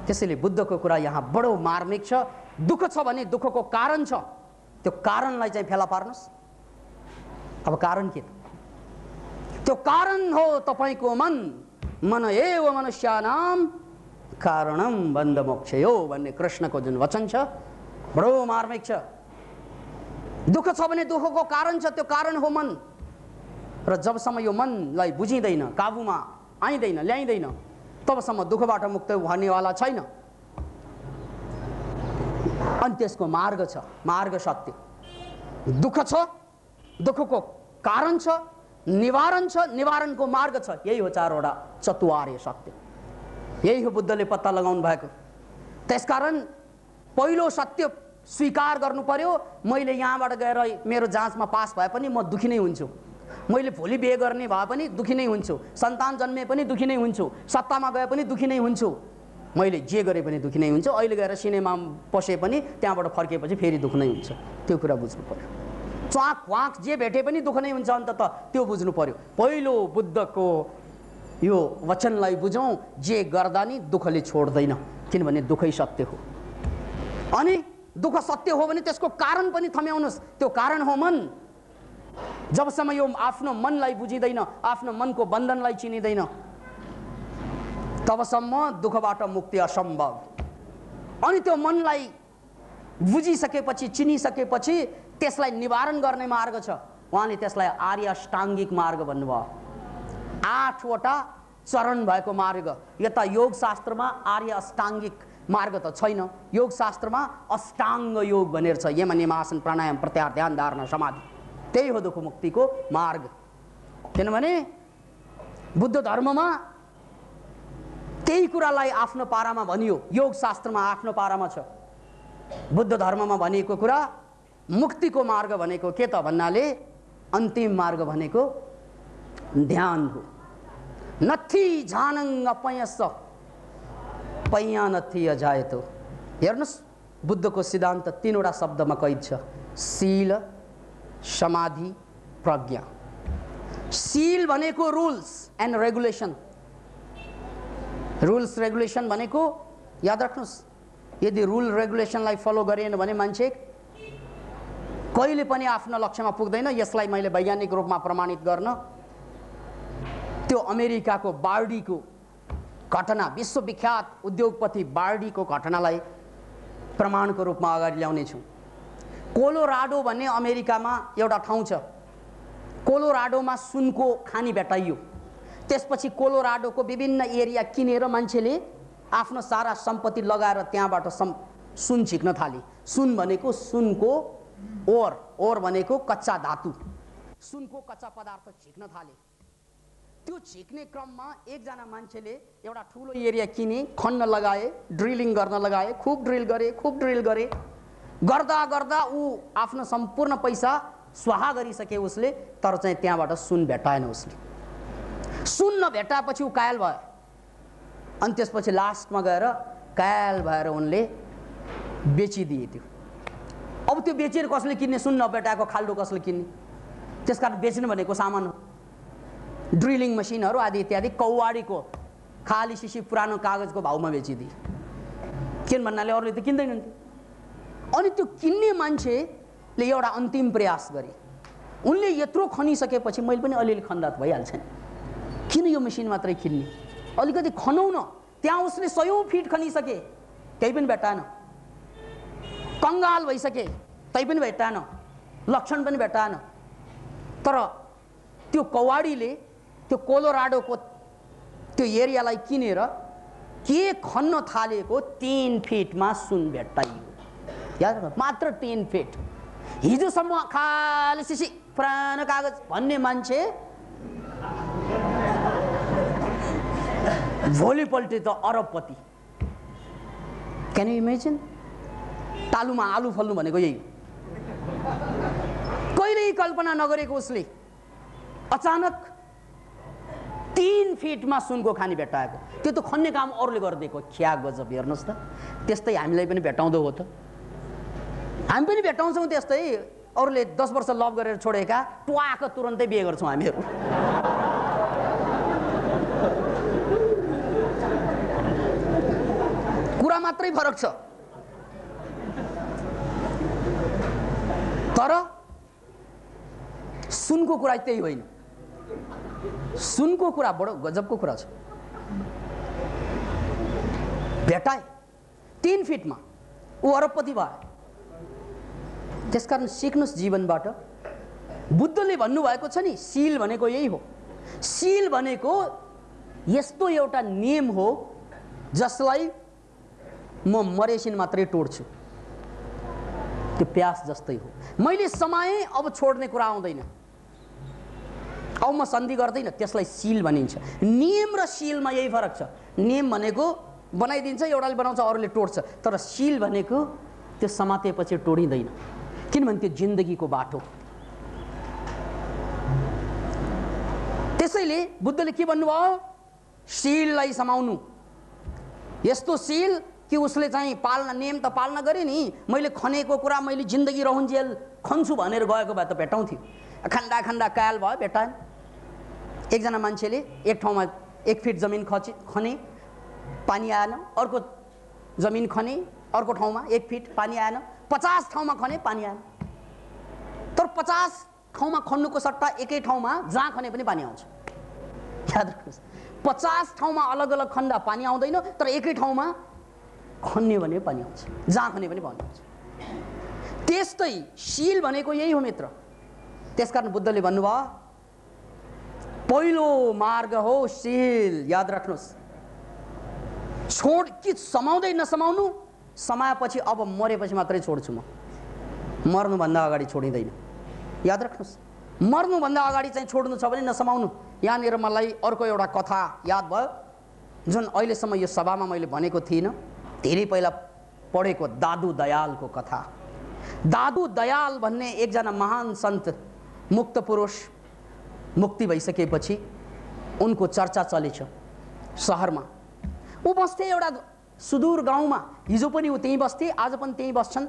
त्यसैले बुद्धको कुरा यहाँ बडो मार्मिक छ। दुःख छ भने दुःखको कारण छ, त्यो कारणलाई चाहिँ फेला पार्नुहोस्। अब कारण के? त्यो कारण हो तपाईको मन एव मनुष्यानाम कारणम बन्ध मोक्षयो भन्ने कृष्णको जुन वचन छ, बडो मार्मिक छ। दुःख छ भने दुःखको कारण छ, त्यो कारण हो मन। र जबसम्म यो मनलाई बुझिँदैन, काबुमा आइँदैन, ल्याइँदैन, तबसम्म दुःखबाट मुक्त हुनेवाला छैन। अनि त्यसको मार्ग छ, मार्ग सत्य। दुःख छ, दुःखको कारण छ, निवारण छ, निवारणको मार्ग छ। यही हो चारवटा चतुर्वार्य सत्य। यही हो बुद्धले पत्ता लगाउनु भएको। त्यसकारण पहिलो सत्य स्वीकार गर्नु पर्यो। मैले यहाँबाट गएर मेरो जाँचमा पास भए पनि म दुखी नै हुन्छु, मैले भोलि बिहे गर्ने भए पनि दुखी नै हुन्छु, सन्तान जन्मे पनि दुखी नै हुन्छु, सत्तामा गए पनि दुखी नै हुन्छु, मैले जे गरे पनि दुखी नै हुन्छु। अहिले गएर सिनेमा पसे पनि त्यहाँबाट फर्केपछि फेरि दुःख नै हुन्छ। त्यो कुरा बुझ्नु पर्यो। च्वाक वाक जे भेटे पनि दुःख नै हुन्छ अन्ततः, त्यो बुझ्नु पर्यो। पहिलो बुद्धको यो वचनलाई बुझौँ, जे गर्दा नि दुःखले छोड्दैन, किनभने दुःखै सत्य हो। अनि दुःख सत्य हो भने त्यसको कारण पनि थम्याउनुहोस्। त्यो कारण हो मन। जबसम्म यो आफ्नो मनलाई बुझिँदैन, आफ्नो मनको बन्धनलाई चिनिँदैन, तबसम्म दुःखबाट मुक्ति असम्भव। अनि त्यो मनलाई बुझिसकेपछि, चिनिसकेपछि त्यसलाई निवारण गर्ने मार्ग छ। उहाँले त्यसलाई आर्य अष्टाङ्गिक मार्ग भन्नुभयो। 8वटा चरण भएको मार्ग। यता योग शास्त्रमा आर्य अष्टाङ्गिक मार्ग त छैन, योग शास्त्रमा अष्टाङ्ग योग भनेर छ। यम नियम आसन प्राणायाम प्रत्याहार ध्यान धारणा समाधि। त्यही हो दुःख मुक्तिको मार्ग। किनभने बुद्ध धर्ममा त्यही कुरालाई आफ्नो पारामा भनियो। योग शास्त्रमा आफ्नो पारामा छ। बुद्ध धर्ममा भनिएको कुरा मुक्तिको मार्ग भनेको के त भन्नाले अन्तिम मार्ग भनेको ध्यान हो। नथी झानङ अपयस पैया नथी अजायतो। हेर्नुहोस्, बुद्धको सिद्धान्त 3वटा शब्दमा कैद छ: शील, समाधि, प्रज्ञा। शील भनेको rules and regulation. Rules regulation भनेको याद राख्नुहोस्, यदि रुल रेगुलेसनलाई फलो गरेन भने मान्छे कहिले पनि आफ्नो लक्ष्यमा पुग्दैन। यसलाई मैले वैज्ञानिक रूपमा प्रमाणित गर्न त्यो अमेरिकाको बार्डीको घटना, विश्वविख्यात उद्योगपति बार्डीको घटनालाई प्रमाणको रूपमा अगाडि ल्याउने छु। कोलोराडो भन्ने अमेरिकामा एउटा ठाउँ छ। कोलोराडोमा सुनको खानी भेटाइयो। त्यसपछि कोलोराडोको विभिन्न एरिया किनेर मान्छेले आफ्नो सारा सम्पत्ति लगाएर त्यहाँबाट सुन झिक्न थाले। सुन भनेको सुनको ओर, ओर भनेको कच्चा धातु, सुनको कच्चा पदार्थ झिक्न थाले। त्यो झिक्ने क्रममा एकजना मान्छेले एउटा ठुलो एरिया किने, खन्न लगाए, ड्रिलिङ गर्न लगाए, खूब ड्रिल गरे, खूब ड्रिल गरे। गर्दा गर्दा ऊ आफ्नो सम्पूर्ण पैसा स्वाहा गरिसके उसले, तर चाहिँ त्यहाँबाट सुन भेटाएन उसले। सुन नभेटाएपछि ऊ कायल भयो। अनि त्यसपछि लास्टमा गएर कायल भएर उनले बेचिदिए त्यो। अब त्यो बेचेर कसले किन्ने? सुन नभेटाएको खाल्डो कसले किन्ने? त्यसकारण बेच्नु भनेको सामान हो। ड्रिलिङ मसिनहरू आदि इत्यादि कौवाडीको खाली सिसी पुरानो कागजको भाउमा बेचिदिए। किन भन्नाले अरूले त किन्दैनन् थियो। अनि त्यो किन्ने मान्छेले एउटा अन्तिम प्रयास गरे। उनले यत्रो खनिसकेपछि मैले पनि अलिअलि खन्दा त भइहाल्छ नि, किन यो मसिन मात्रै किन्ने? अलिकति खनौ न। त्यहाँ उसले 100 फिट खनिसके, केही पनि भेटाएन। कङ्गाल भइसके, तै पनि भेटाएन, लक्षण पनि भेटाएन। तर त्यो कौवाडीले त्यो कोलोराडोको त्यो एरियालाई किनेर के खन्न थालेको 3 फिटमा सुन भेटाइयो। याद राख्नु, मात्र 3 फिट। हिजोसम्म खाली सिसी पुरानो कागज भन्ने मान्छे भोलिपल्ट त अरबपति। Can you imagine? तालुमा आलु फल्नु भनेको यही। कहिल्यै कल्पना नगरेको उसले अचानक 3 फिटमा सुनको खानी भेटाएको। त्यो त खन्ने काम अरूले गरिदिएको। क्या गजब! हेर्नुहोस् त, त्यस्तै हामीलाई पनि भेटाउँदो हो त। हामी पनि भेटाउँछौँ त्यस्तै। अरूले 10 वर्ष लभ गरेर छोडेका ट्वाक तुरन्तै बिहे गर्छौँ हामीहरू। कुरा मात्रै फरक छ। तर सुनको कुरा त्यही होइन। सुनको कुरा बडो गजबको कुरा छ। भेटाए 3 फिटमा, ऊ अरबपति भयो। त्यसकारण सिक्नुहोस् जीवनबाट। बुद्धले भन्नुभएको छ नि, शील भनेको यही हो। शील भनेको यस्तो एउटा नियम हो जसलाई म मरेसिन मात्रै तोड्छु। त्यो प्यास जस्तै हो। मैले समाएँ, अब छोड्ने कुरा आउँदैन, अब म सन्धि गर्दैन, त्यसलाई सिल भनिन्छ। नियम र सिलमा यही फरक छ। नियम भनेको बनाइदिन्छ, एउटाले बनाउँछ, अरूले तोड्छ, तर सिल भनेको त्यो समातेपछि तोडिँदैन, किनभने त्यो जिन्दगीको बाटो। त्यसैले बुद्धले के भन्नुभयो? सिललाई समाउनु। यस्तो सिल कि उसले चाहिँ पालना, नियम त पालना गरे नि, मैले खनेको कुरा मैले जिन्दगी रहन्जेल खन्छु भनेर गएको भए त भेटाउँथ्यो। खन्डा खन्डा कायल भयो, भेटाएन। एकजना मान्छेले एक ठाउँमा 1 फिट जमिन खने, पानी आएन। अर्को जमिन खने, अर्को ठाउँमा 1 फिट, पानी आएन। 50 ठाउँमा खने, पानी आएन। तर 50 ठाउँमा खन्नुको सट्टा एकै ठाउँमा जहाँ खने पनि पानी आउँछ। याद राख्नुहोस्, 50 ठाउँमा अलग अलग खन्दा पानी आउँदैन, तर एकै ठाउँमा खन्ने भने पानी आउँछ, जहाँ खने पनि पानी आउँछ। त्यस्तै सिल भनेको यही हो मित्र। त्यसकारण बुद्धले भन्नुभयो पहिलो मार्ग हो सिल। याद राख्नुहोस्, छोड कि समाउँदै नसमाउनु, समाएपछि अब मरेपछि मात्रै छोड्छु म, मर्नुभन्दा अगाडि छोडिँदैन। याद राख्नुहोस्, मर्नुभन्दा अगाडि चाहिँ छोड्नु छ भने नसमाउनु। यहाँनिर मलाई अर्को एउटा कथा याद भयो, जुन अहिलेसम्म यो सभामा मैले भनेको थिइनँ। धेरै पहिला पढेको दादु दयालको कथा। दादु दयाल भन्ने एकजना महान सन्त, मुक्त पुरुष, मुक्ति भइसकेपछि उनको चर्चा चलेछ सहरमा। ऊ बस्थे एउटा सुदूर गाउँमा। हिजो पनि ऊ त्यहीँ बस्थे, आज पनि त्यहीँ बस्छन्,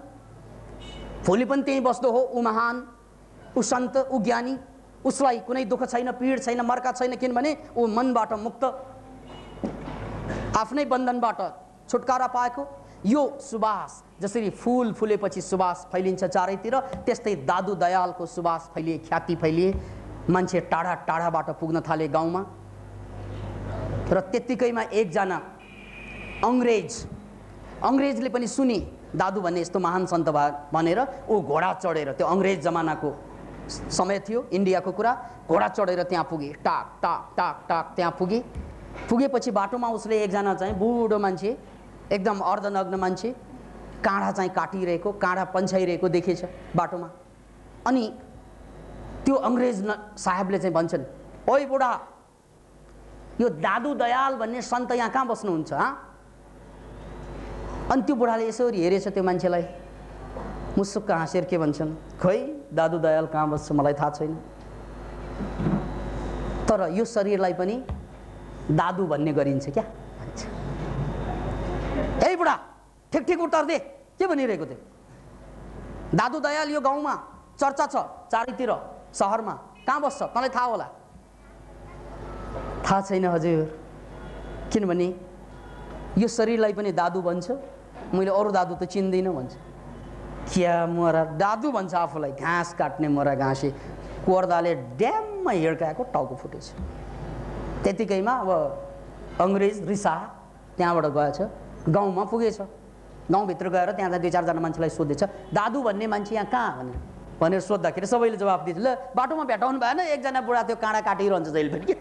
भोलि पनि त्यहीँ बस्दो हो। ऊ महान, ऊ सन्त, ऊ ज्ञानी, उसलाई कुनै दुःख छैन, पीड छैन, मर्का छैन, किनभने ऊ मनबाट मुक्त, आफ्नै बन्धनबाट छुटकारा पाएको। यो सुवास जसरी फूल फुलेपछि सुवास फैलिन्छ चारैतिर, त्यस्तै दादु दयालको सुवास फैलिए, ख्याति फैलिए। मान्छे टाढा टाढाबाट पुग्न थाले गाउँमा। र त्यत्तिकैमा एकजना अङ्ग्रेजले पनि सुने दादु भन्ने यस्तो महान सन्त भनेर। ऊ घोडा चढेर, त्यो अङ्ग्रेज जमानाको समय थियो, इन्डियाको कुरा, घोडा चढेर त्यहाँ पुगे। टाक टाक टाक टाक त्यहाँ पुगेपछि बाटोमा उसले एकजना चाहिँ बुढो मान्छे, एकदम अर्धनग्न मान्छे, काँडा चाहिँ काटिरहेको, काँडा पन्छाइरहेको देखेछ बाटोमा। अनि त्यो अङ्ग्रेज साहेबले चाहिँ भन्छन्, ओइ बुढा, यो दादु दयाल भन्ने सन्त यहाँ कहाँ बस्नुहुन्छ? अनि त्यो बुढाले यसरी हेरेछ त्यो मान्छेलाई, मुसुक्क हाँसेर के भन्छन्, खै दादु दयाल कहाँ बस्छ मलाई थाहा छैन, तर यो शरीरलाई पनि दादु भन्ने गरिन्छ क्या भन्छ। ए बुढा, ठिक ठिक उत्तर दे, के भनिरहेको थियो? दादु दयाल यो गाउँमा चर्चा छ चारैतिर, सहरमा, कहाँ बस्छ तँलाई थाहा होला? थाहा छैन हजुर, किनभने यो शरीरलाई पनि दादु भन्छ, मैले अरू दादु त चिन्दिनँ भन्छ। क्या मरा दादु भन्छ आफूलाई, घाँस काट्ने मरा घाँसे, कोर्दाले ड्याममा हिर्काएको टाउको फुटेछ। त्यतिकैमा अब अङ्ग्रेज रिसा त्यहाँबाट गएछ, गाउँमा पुगेछ। गाउँभित्र गएर त्यहाँ 2-4 जना मान्छेलाई सोधेछ, दादु भन्ने मान्छे यहाँ कहाँ भनेर सोद्धाखेरि सबैले जवाफ दिन्छ, ल बाटोमा भेटाउनु भएन, एकजना बुढा त्यो काँडा काटिरहन्छ जहिलेपरि,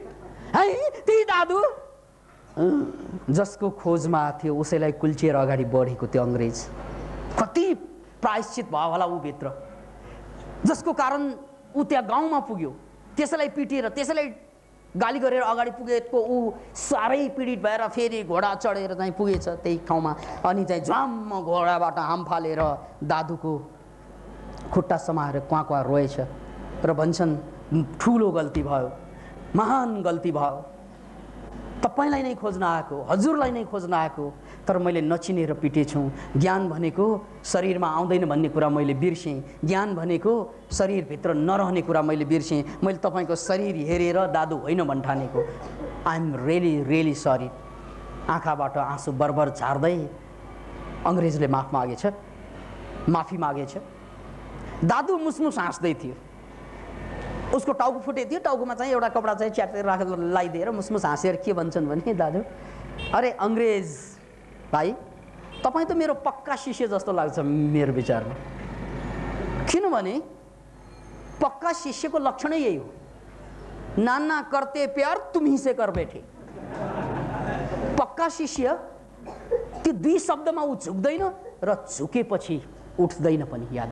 है त्यही दादु। जसको खोजमा थियो उसैलाई कुल्चिएर अगाडि बढेको त्यो अङ्ग्रेज कति प्रायश्चित भयो होला ऊ भित्र, जसको कारण ऊ त्यहाँ गाउँमा पुग्यो, त्यसैलाई पिटेर त्यसैलाई गाली गरेर अगाडि पुगेको ऊ साह्रै पीडित भएर फेरि घोडा चढेर चाहिँ पुगेछ त्यही ठाउँमा। अनि चाहिँ झ्वाम्म घोडाबाट हाम फालेर दादुको खुट्टा समाएर क्वाँ क्वाँ रोएछ र भन्छन् ठुलो गल्ती भयो, महान गल्ती भयो, तपाईलाई नै खोज्न आएको, हजुरलाई नै खोज्न आएको, तर मैले नचिनेर पिटेछु। ज्ञान भनेको शरीरमा आउँदैन भन्ने कुरा मैले बिर्सेँ, ज्ञान भनेको शरीरभित्र नरहने कुरा मैले बिर्सेँ। मैले तपाईँको शरीर हेरेर दादु होइन भन्ठानेको। I am really really sorry. आँखाबाट आँसु बरबर झार्दै अङ्ग्रेजले माफी मागेछ। दादु मुसमुस हाँस्दै थियो, उसको टाउको फुटेको थियो, टाउकोमा चाहिँ एउटा कपडा चाहिँ च्याटेर राखेर लगाइदिएर मुसमुस हाँसेर के भन्छन् भने, दादु अरे अङ्ग्रेज भाइ, तपाईँ त मेरो पक्का शिष्य जस्तो लाग्छ मेरो विचारमा, किनभने पक्का शिष्यको लक्षणै यही हो, नाना करते प्यार तुम्ही से कर बैठे। पक्का शिष्य त्यो 2 शब्दमा ऊ झुक्दैन र झुकेपछि उठ्दैन पनि। याद